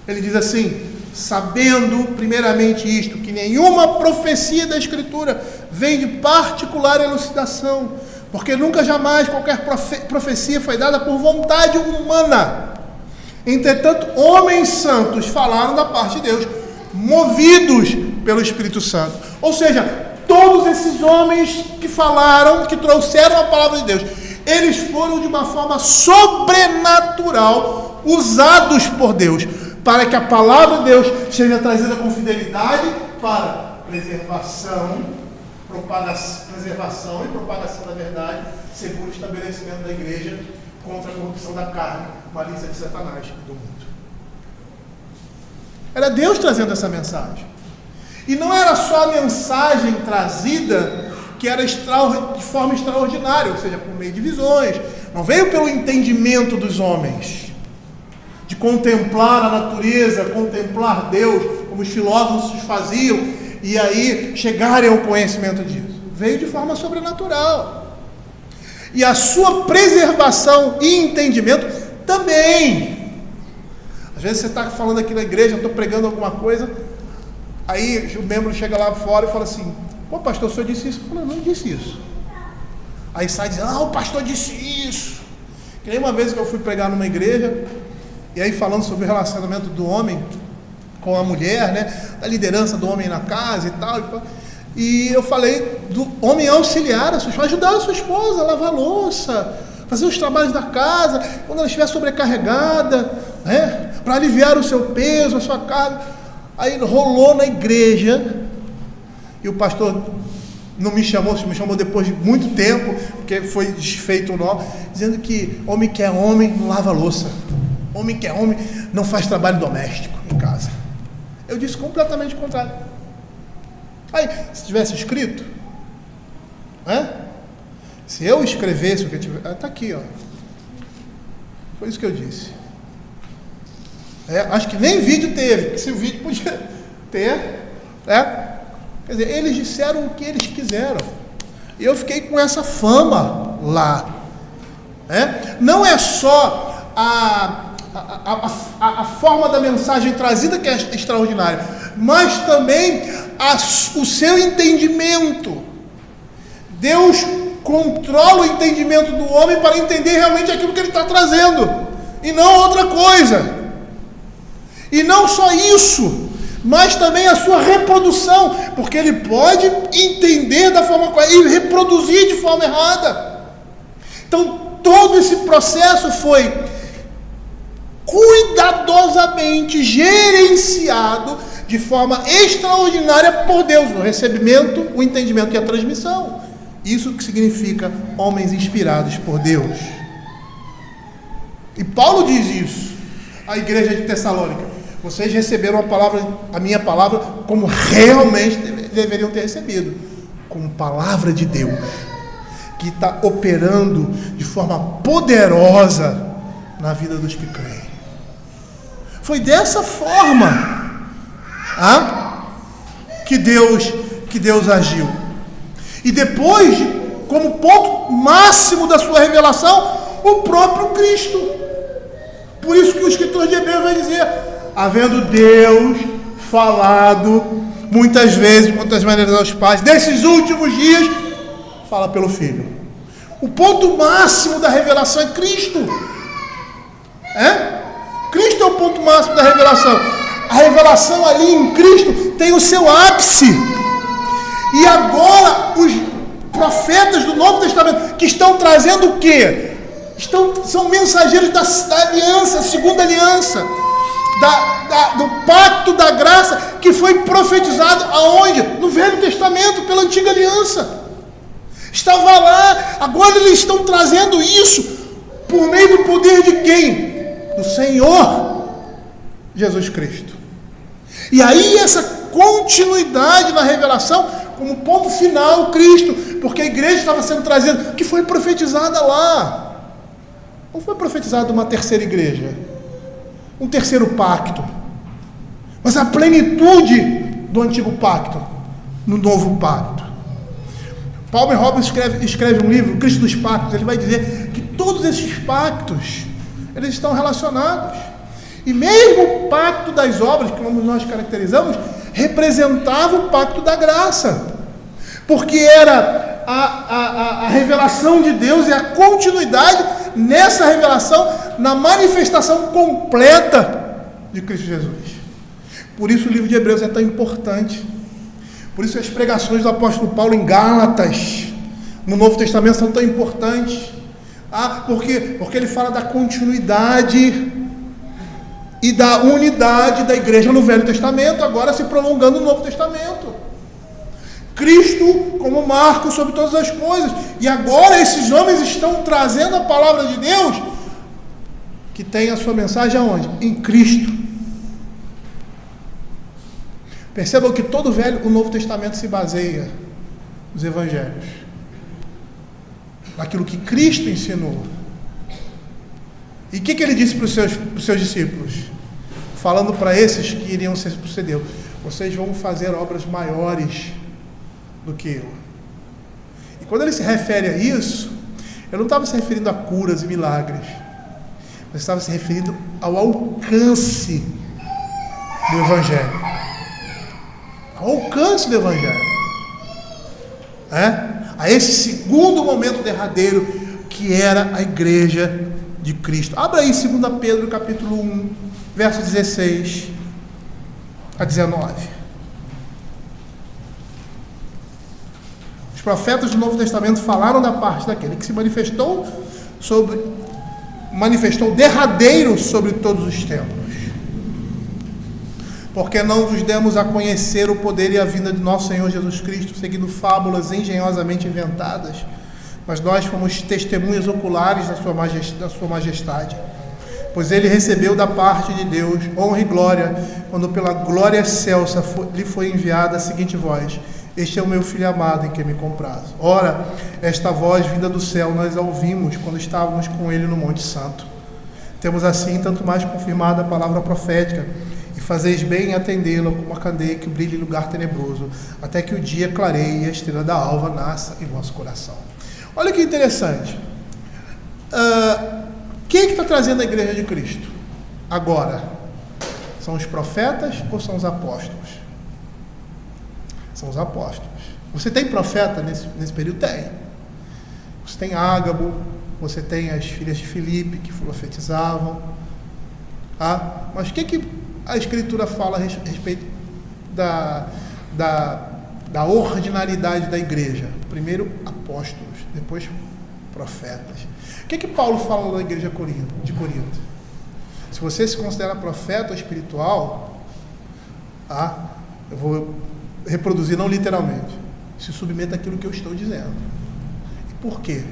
Ele diz assim: sabendo primeiramente isto, que nenhuma profecia da Escritura vem de particular elucidação, porque nunca jamais qualquer profecia foi dada por vontade humana, Entretanto, homens santos falaram da parte de Deus, movidos pelo Espírito Santo. Ou seja, todos esses homens que falaram, que trouxeram a palavra de Deus, eles foram de uma forma sobrenatural usados por Deus, para que a palavra de Deus seja trazida com fidelidade para preservação e propagação da verdade, segundo o estabelecimento da igreja, contra a corrupção da carne, malícia de Satanás e do mundo. Era Deus trazendo essa mensagem. E não era só a mensagem trazida que era de forma extraordinária, ou seja, por meio de visões. Não veio pelo entendimento dos homens, de contemplar a natureza, contemplar Deus, como os filósofos faziam, e aí chegarem ao conhecimento disso. Veio de forma sobrenatural. E a sua preservação e entendimento também. Às vezes você está falando aqui na igreja, eu estou pregando alguma coisa, aí o membro chega lá fora e fala assim: pô, pastor, o senhor disse isso? Eu falo: não disse isso. Aí sai dizendo: o pastor disse isso. Que nem uma vez que eu fui pregar numa igreja, e aí falando sobre o relacionamento do homem com a mulher, né, a liderança do homem na casa e tal, e eu falei do homem auxiliar a sua esposa, ajudar a sua esposa a lavar a louça, fazer os trabalhos da casa, quando ela estiver sobrecarregada, né, para aliviar o seu peso, a sua carga. Aí rolou na igreja, e o pastor não me chamou, me chamou depois de muito tempo, porque foi desfeito o nó, dizendo que homem que é homem não lava louça, homem que é homem não faz trabalho doméstico em casa. Eu disse completamente o contrário. Aí, se tivesse escrito, se eu escrevesse o que eu tivesse, está aqui, ó. Foi isso que eu disse. Acho que nem vídeo teve, porque se o vídeo podia ter, quer dizer, eles disseram o que eles quiseram, e eu fiquei com essa fama lá. Não é só a forma da mensagem trazida que é extraordinária, mas também o seu entendimento. Deus controla o entendimento do homem para entender realmente aquilo que ele está trazendo, e não outra coisa. E não só isso, mas também a sua reprodução, porque ele pode entender da forma correta e reproduzir de forma errada. Então todo esse processo foi cuidadosamente gerenciado de forma extraordinária por Deus, no recebimento, o entendimento e a transmissão. Isso que significa homens inspirados por Deus. E Paulo diz isso à igreja de Tessalônica: vocês receberam a minha palavra como realmente deveriam ter recebido, como palavra de Deus, que está operando de forma poderosa na vida dos que creem. Foi dessa forma que Deus agiu. E depois, como ponto máximo da sua revelação, o próprio Cristo. Por isso que o escritor de Hebreus vai dizer: havendo Deus falado muitas vezes, de muitas maneiras aos pais, nesses últimos dias, fala pelo Filho. O ponto máximo da revelação é Cristo. Cristo é o ponto máximo da revelação. A revelação ali em Cristo tem o seu ápice. E agora os profetas do Novo Testamento, que estão trazendo o quê? São mensageiros da aliança, segunda aliança, do pacto da graça, que foi profetizado aonde? No Velho Testamento, pela antiga aliança. Estava lá, agora eles estão trazendo isso por meio do poder de quem? Do Senhor Jesus Cristo. E aí essa continuidade na revelação, como ponto final, Cristo, porque a igreja estava sendo trazida, que foi profetizada lá. Ou foi profetizada uma terceira igreja, um terceiro pacto, mas a plenitude do antigo pacto no novo pacto. Palmer Roberts escreve um livro, Cristo dos Pactos. Ele vai dizer que todos esses pactos, eles estão relacionados. E mesmo o pacto das obras, que como nós caracterizamos, representava o pacto da graça, porque era a revelação de Deus e a continuidade nessa revelação na manifestação completa de Cristo Jesus. Por isso o livro de Hebreus é tão importante. Por isso as pregações do apóstolo Paulo em Gálatas, no Novo Testamento, são tão importantes. Porque ele fala da continuidade e da unidade da igreja no Velho Testamento, agora se prolongando no Novo Testamento. Cristo como marco sobre todas as coisas. E agora esses homens estão trazendo a palavra de Deus, que tem a sua mensagem aonde? Em Cristo. Percebam que todo o Novo Testamento se baseia nos Evangelhos, naquilo que Cristo ensinou. E o que ele disse para os seus discípulos? Falando para esses que iriam ser suceder: vocês vão fazer obras maiores do que eu. E quando ele se refere a isso, ele não estava se referindo a curas e milagres, mas estava se referindo ao alcance do Evangelho. Ao alcance do Evangelho. A esse segundo momento derradeiro, que era a igreja de Cristo. Abra aí 2 Pedro capítulo 1, versos 16 a 19. Os profetas do Novo Testamento falaram da parte daquele que se manifestou derradeiro sobre todos os tempos. Porque não vos demos a conhecer o poder e a vinda de nosso Senhor Jesus Cristo, seguindo fábulas engenhosamente inventadas, mas nós fomos testemunhas oculares da sua majestade. Pois ele recebeu da parte de Deus honra e glória, quando pela glória excelsa lhe foi enviada a seguinte voz: este é o meu filho amado, em quem me comprazo. Ora, esta voz vinda do céu nós a ouvimos quando estávamos com ele no Monte Santo. Temos assim tanto mais confirmada a palavra profética, e fazeis bem em atendê-la como a candeia que brilha em lugar tenebroso, até que o dia clareie e a estrela da alva nasça em vosso coração. Olha que interessante. Quem é que está trazendo a igreja de Cristo agora? São os profetas ou são os apóstolos? São os apóstolos. Você tem profeta nesse período? Tem. Você tem Ágabo, você tem as filhas de Filipe que profetizavam. Mas o que a Escritura fala a respeito da ordinariedade da igreja? Primeiro apóstolos, depois profetas. O que Paulo fala na igreja de Corinto? Se você se considera profeta espiritual, eu vou reproduzir não literalmente, se submeta àquilo que eu estou dizendo. E por quê?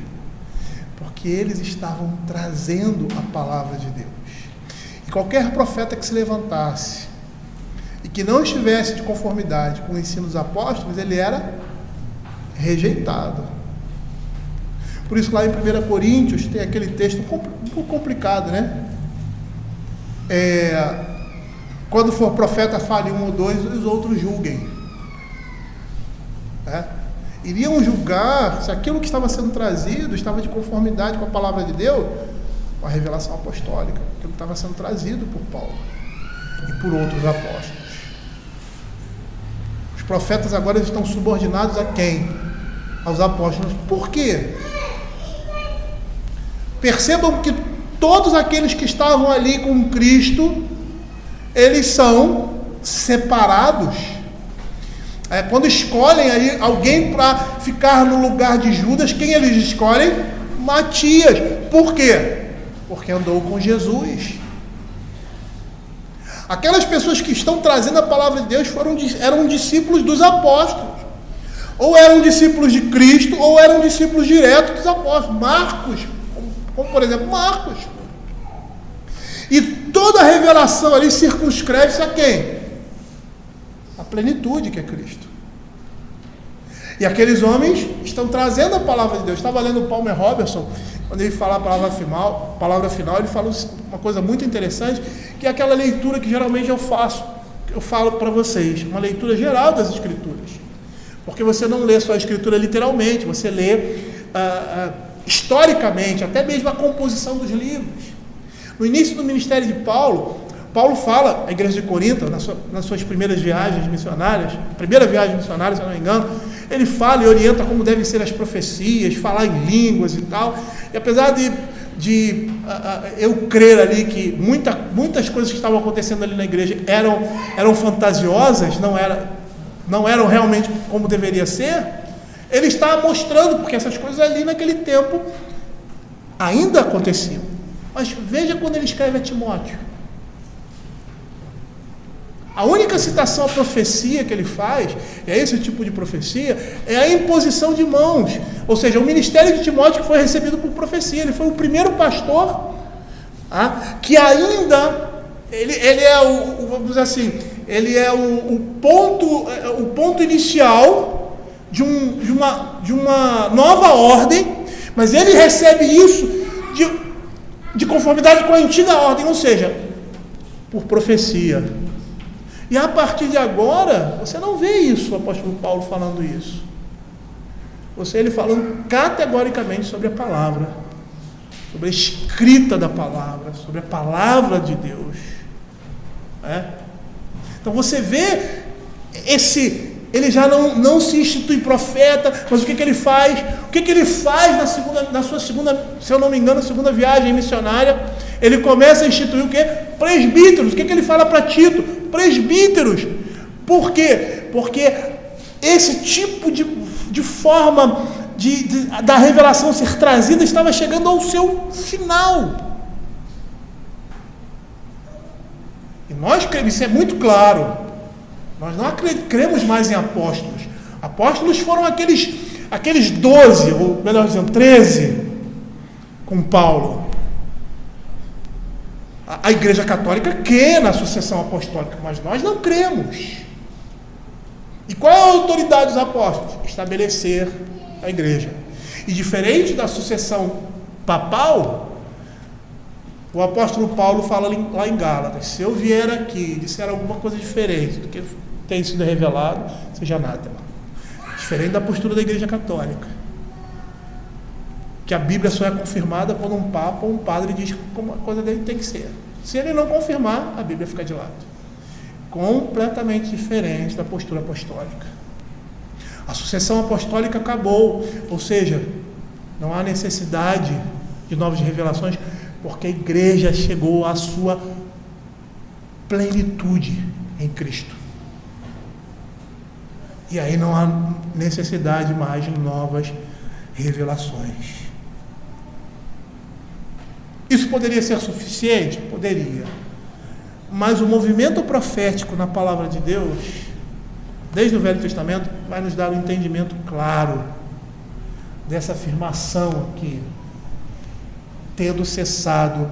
Porque eles estavam trazendo a palavra de Deus. E qualquer profeta que se levantasse e que não estivesse de conformidade com o ensino dos apóstolos, ele era rejeitado. Por isso lá em 1 Coríntios tem aquele texto um pouco complicado, né? Quando for profeta, fale um ou dois, os outros julguem. Iriam julgar se aquilo que estava sendo trazido estava de conformidade com a palavra de Deus, com a revelação apostólica, aquilo que estava sendo trazido por Paulo e por outros apóstolos. Os profetas agora estão subordinados a quem? Aos apóstolos. Por quê? Percebam que todos aqueles que estavam ali com Cristo, eles são separados. Quando escolhem aí alguém para ficar no lugar de Judas, quem eles escolhem? Matias. Por quê? Porque andou com Jesus. Aquelas pessoas que estão trazendo a palavra de Deus eram discípulos dos apóstolos. Ou eram discípulos de Cristo, ou eram discípulos diretos dos apóstolos. Marcos, como por exemplo Marcos. E toda a revelação ali circunscreve-se a quem? A plenitude que é Cristo. E aqueles homens estão trazendo a palavra de Deus. Estava lendo o Palmer Robertson, quando ele fala a palavra final, ele fala uma coisa muito interessante, que é aquela leitura que geralmente eu falo para vocês, uma leitura geral das Escrituras. Porque você não lê só a Escritura literalmente, você lê historicamente, até mesmo a composição dos livros. No início do ministério de Paulo fala à igreja de Corinto, nas suas primeiras viagens missionárias, primeira viagem missionária, se eu não me engano, ele fala e orienta como devem ser as profecias, falar em línguas e tal. E apesar eu crer ali que muitas coisas que estavam acontecendo ali na igreja eram fantasiosas, não eram realmente como deveria ser, ele está mostrando, porque essas coisas ali naquele tempo ainda aconteciam. Mas veja quando ele escreve a Timóteo. A única citação à profecia que ele faz, esse tipo de profecia, é a imposição de mãos. Ou seja, o ministério de Timóteo que foi recebido por profecia. Ele foi o primeiro pastor que ainda, ele é vamos dizer assim, ele é o ponto inicial de uma nova ordem, mas ele recebe isso de conformidade com a antiga ordem, ou seja, por profecia. E a partir de agora, você não vê isso, o apóstolo Paulo falando isso. Ele falando categoricamente sobre a palavra, sobre a escrita da palavra, sobre a palavra de Deus. Então você vê ele já não se institui profeta, mas o que ele faz? O que ele faz na sua segunda, se eu não me engano, segunda viagem missionária? Ele começa a instituir o quê? Presbíteros. O que ele fala para Tito? Presbíteros. Por quê? Porque esse tipo de forma da revelação ser trazida estava chegando ao seu final. E nós cremos, isso é muito claro. Nós não cremos mais em apóstolos. Apóstolos foram aqueles 12, ou melhor dizendo, 13, com Paulo. A Igreja Católica crê na sucessão apostólica, mas nós não cremos. E qual é a autoridade dos apóstolos? Estabelecer a igreja. E diferente da sucessão papal, o apóstolo Paulo fala lá em Gálatas: se eu vier aqui e disser alguma coisa diferente do que tem sido revelado, seja anátema. Diferente da postura da Igreja Católica, que a Bíblia só é confirmada quando um papa ou um padre diz como a coisa dele tem que ser. Se ele não confirmar, a Bíblia fica de lado. Completamente diferente da postura apostólica. A sucessão apostólica acabou, ou seja, não há necessidade de novas revelações, porque a igreja chegou à sua plenitude em Cristo. E aí não há necessidade mais de novas revelações. Isso poderia ser suficiente? Poderia. Mas o movimento profético na palavra de Deus, desde o Velho Testamento, vai nos dar um entendimento claro dessa afirmação aqui, tendo cessado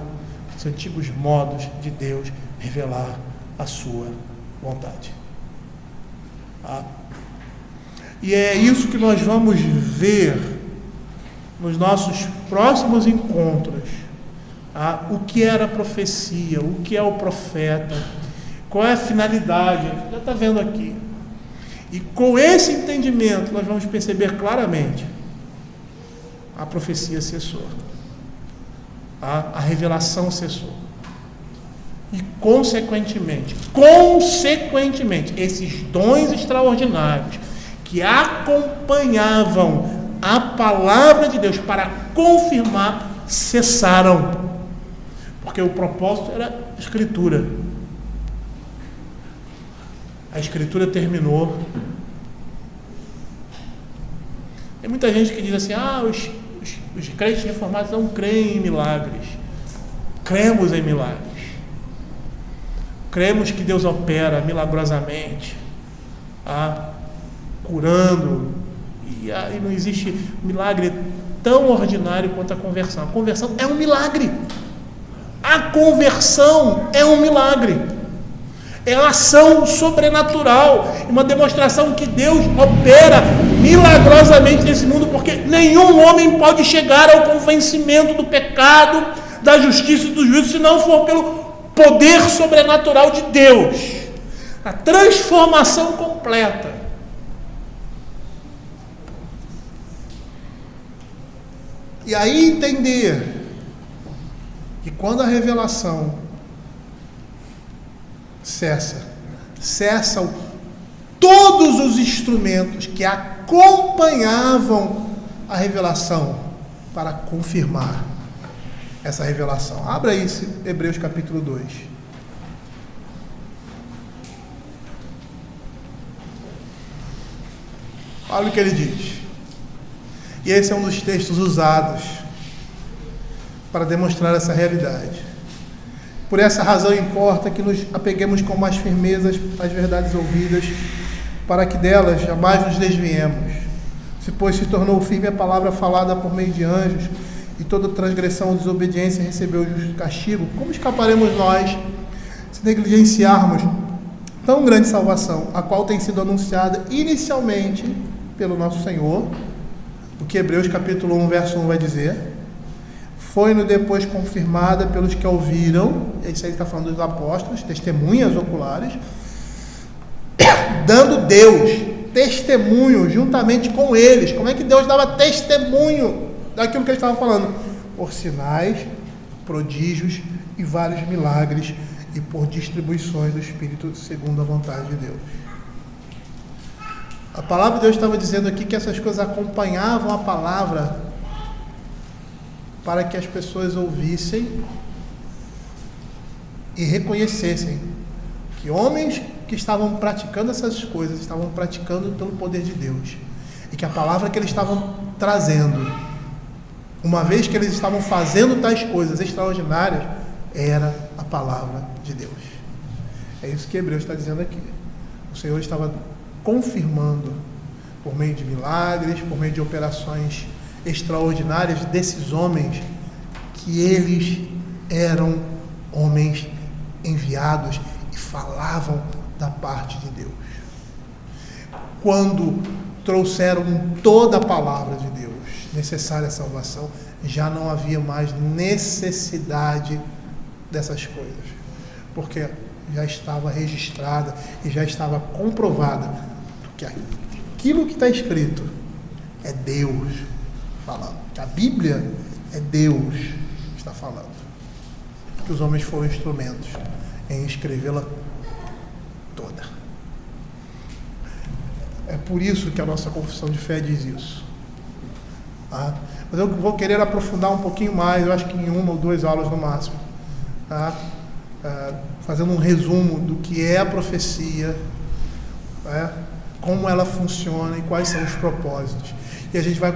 os antigos modos de Deus revelar a sua vontade. E é isso que nós vamos ver nos nossos próximos encontros. O que era a profecia, o que é o profeta, qual é a finalidade, já está vendo aqui. E com esse entendimento nós vamos perceber claramente: a profecia cessou, a revelação cessou. E consequentemente, esses dons extraordinários que acompanhavam a palavra de Deus para confirmar, cessaram. Porque o propósito era a Escritura. A Escritura terminou. Tem muita gente que diz assim: os crentes reformados não creem em milagres. Cremos em milagres. Cremos que Deus opera milagrosamente, curando, e não existe milagre tão ordinário quanto a conversão. A conversão é um milagre. A conversão é um milagre. É uma ação sobrenatural, uma demonstração que Deus opera milagrosamente nesse mundo, porque nenhum homem pode chegar ao convencimento do pecado, da justiça e do juízo, se não for pelo poder sobrenatural de Deus. A transformação completa. E aí entender que quando a revelação cessam todos os instrumentos que acompanhavam a revelação para confirmar. essa revelação. Abra aí Hebreus capítulo 2. Olha o que ele diz. E esse é um dos textos usados para demonstrar essa realidade. Por essa razão importa que nos apeguemos com mais firmeza às verdades ouvidas, para que delas jamais nos desviemos. Se, pois, se tornou firme a palavra falada por meio de anjos, e toda transgressão ou desobediência recebeu o justo castigo, como escaparemos nós se negligenciarmos tão grande salvação, a qual tem sido anunciada inicialmente pelo nosso Senhor? O que Hebreus capítulo 1, verso 1 vai dizer: foi-no depois confirmada pelos que ouviram, isso aí está falando dos apóstolos, testemunhas oculares, dando Deus testemunho juntamente com eles. Como é que Deus dava testemunho daquilo que eles estavam falando? Por sinais, prodígios e vários milagres, e por distribuições do Espírito segundo a vontade de Deus. A palavra de Deus estava dizendo aqui que essas coisas acompanhavam a palavra para que as pessoas ouvissem e reconhecessem que homens que estavam praticando essas coisas estavam praticando pelo poder de Deus, e que a palavra que eles estavam trazendo, uma vez que eles estavam fazendo tais coisas extraordinárias, era a palavra de Deus. É isso que Hebreus está dizendo aqui. O Senhor estava confirmando, por meio de milagres, por meio de operações extraordinárias desses homens, que eles eram homens enviados e falavam da parte de Deus. Quando trouxeram toda a palavra de Deus necessária à salvação, já não havia mais necessidade dessas coisas, porque já estava registrada e já estava comprovada que aquilo que está escrito é Deus falando, que a Bíblia é Deus que está falando, que os homens foram instrumentos em escrevê-la toda. É por isso que a nossa confissão de fé diz isso. Tá? Mas eu vou querer aprofundar um pouquinho mais, eu acho que em 1 ou 2 aulas no máximo, tá? Fazendo um resumo do que é a profecia, né? Como ela funciona e quais são os propósitos. E a gente vai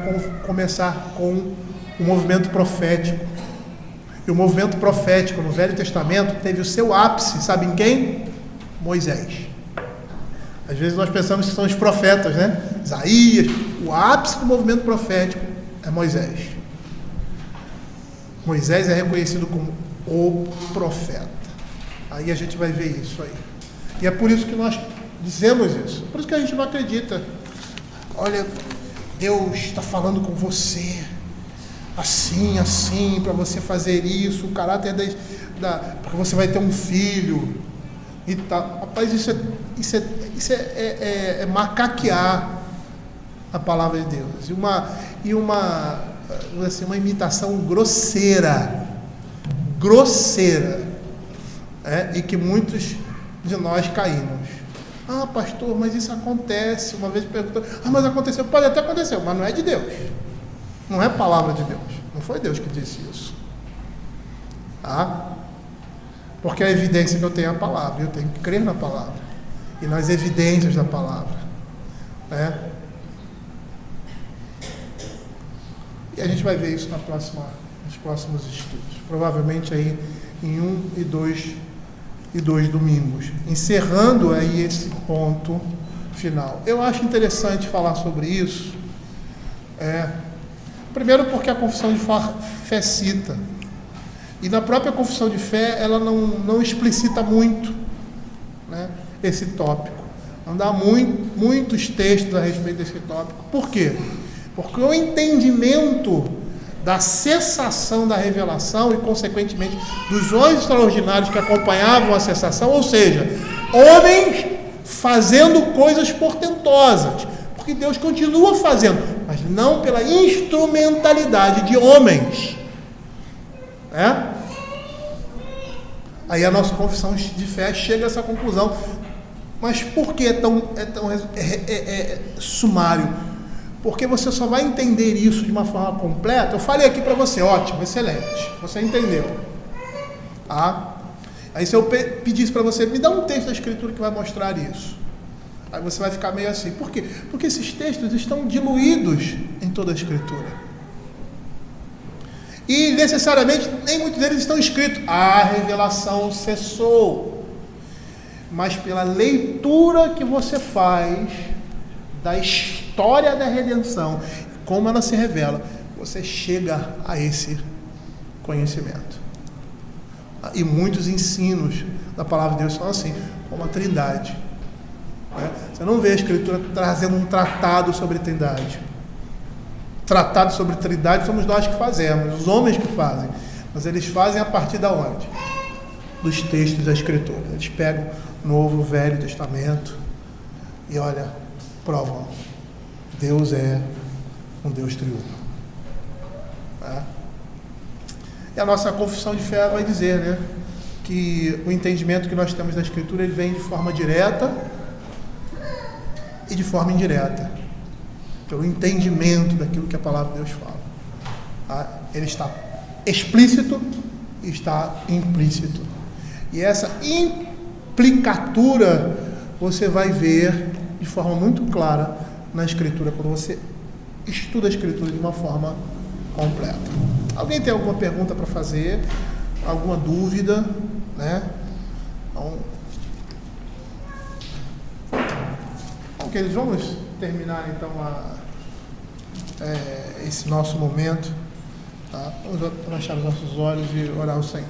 começar com o movimento profético. E o movimento profético no Velho Testamento teve o seu ápice, sabe em quem? Moisés. Às vezes nós pensamos que são os profetas, né? Isaías. O ápice do movimento profético é Moisés. Moisés é reconhecido como o profeta. Aí a gente vai ver isso aí. E é por isso que nós dizemos isso. Por isso que a gente não acredita. Olha, Deus está falando com você assim, para você fazer isso, o caráter porque você vai ter um filho e tal. Rapaz, isso é macaquear a palavra de Deus. E uma imitação grosseira, e que muitos de nós caímos. Ah, pastor, mas isso acontece. Uma vez perguntou, mas aconteceu. Pode até acontecer, mas não é de Deus. Não é palavra de Deus. Não foi Deus que disse isso. Tá? Porque a evidência que eu tenho é a palavra. Eu tenho que crer na palavra. E nas evidências da palavra. Né? E a gente vai ver isso nos próximos estudos. Provavelmente aí em 1 e 2 domingos. Encerrando aí esse ponto final. Eu acho interessante falar sobre isso. Primeiro porque a confissão de fé cita. E na própria confissão de fé, ela não explicita muito, né, esse tópico. Não dá muitos textos a respeito desse tópico. Por quê? Porque o entendimento da cessação da revelação e, consequentemente, dos olhos extraordinários que acompanhavam a cessação, ou seja, homens fazendo coisas portentosas, porque Deus continua fazendo, mas não pela instrumentalidade de homens. Aí a nossa confissão de fé chega a essa conclusão. Mas por que é tão sumário? Porque você só vai entender isso de uma forma completa. Eu falei aqui para você, ótimo, excelente, você entendeu. Tá? Aí se eu pedisse para você, me dá um texto da Escritura que vai mostrar isso. Aí você vai ficar meio assim. Por quê? Porque esses textos estão diluídos em toda a Escritura. E necessariamente, nem muitos deles estão escritos. A revelação cessou. Mas pela leitura que você faz da história da redenção, como ela se revela, você chega a esse conhecimento. E muitos ensinos da palavra de Deus são assim, como a Trindade. Você não vê a Escritura trazendo um tratado sobre a Trindade. Tratado sobre a Trindade somos nós que fazemos, os homens que fazem. Mas eles fazem a partir de onde? Dos textos da Escritura. Eles pegam o Novo, o Velho Testamento e olha, provam. Deus é um Deus triuno. E a nossa confissão de fé vai dizer, né, que o entendimento que nós temos da Escritura, ele vem de forma direta e de forma indireta, pelo entendimento daquilo que a palavra de Deus fala. Ele está explícito e está implícito. E essa implicatura você vai ver de forma muito clara na Escritura, quando você estuda a Escritura de uma forma completa. Alguém tem alguma pergunta para fazer? Alguma dúvida? Né? Então, ok, vamos terminar então esse nosso momento. Tá? Vamos fechar os nossos olhos e orar ao Senhor.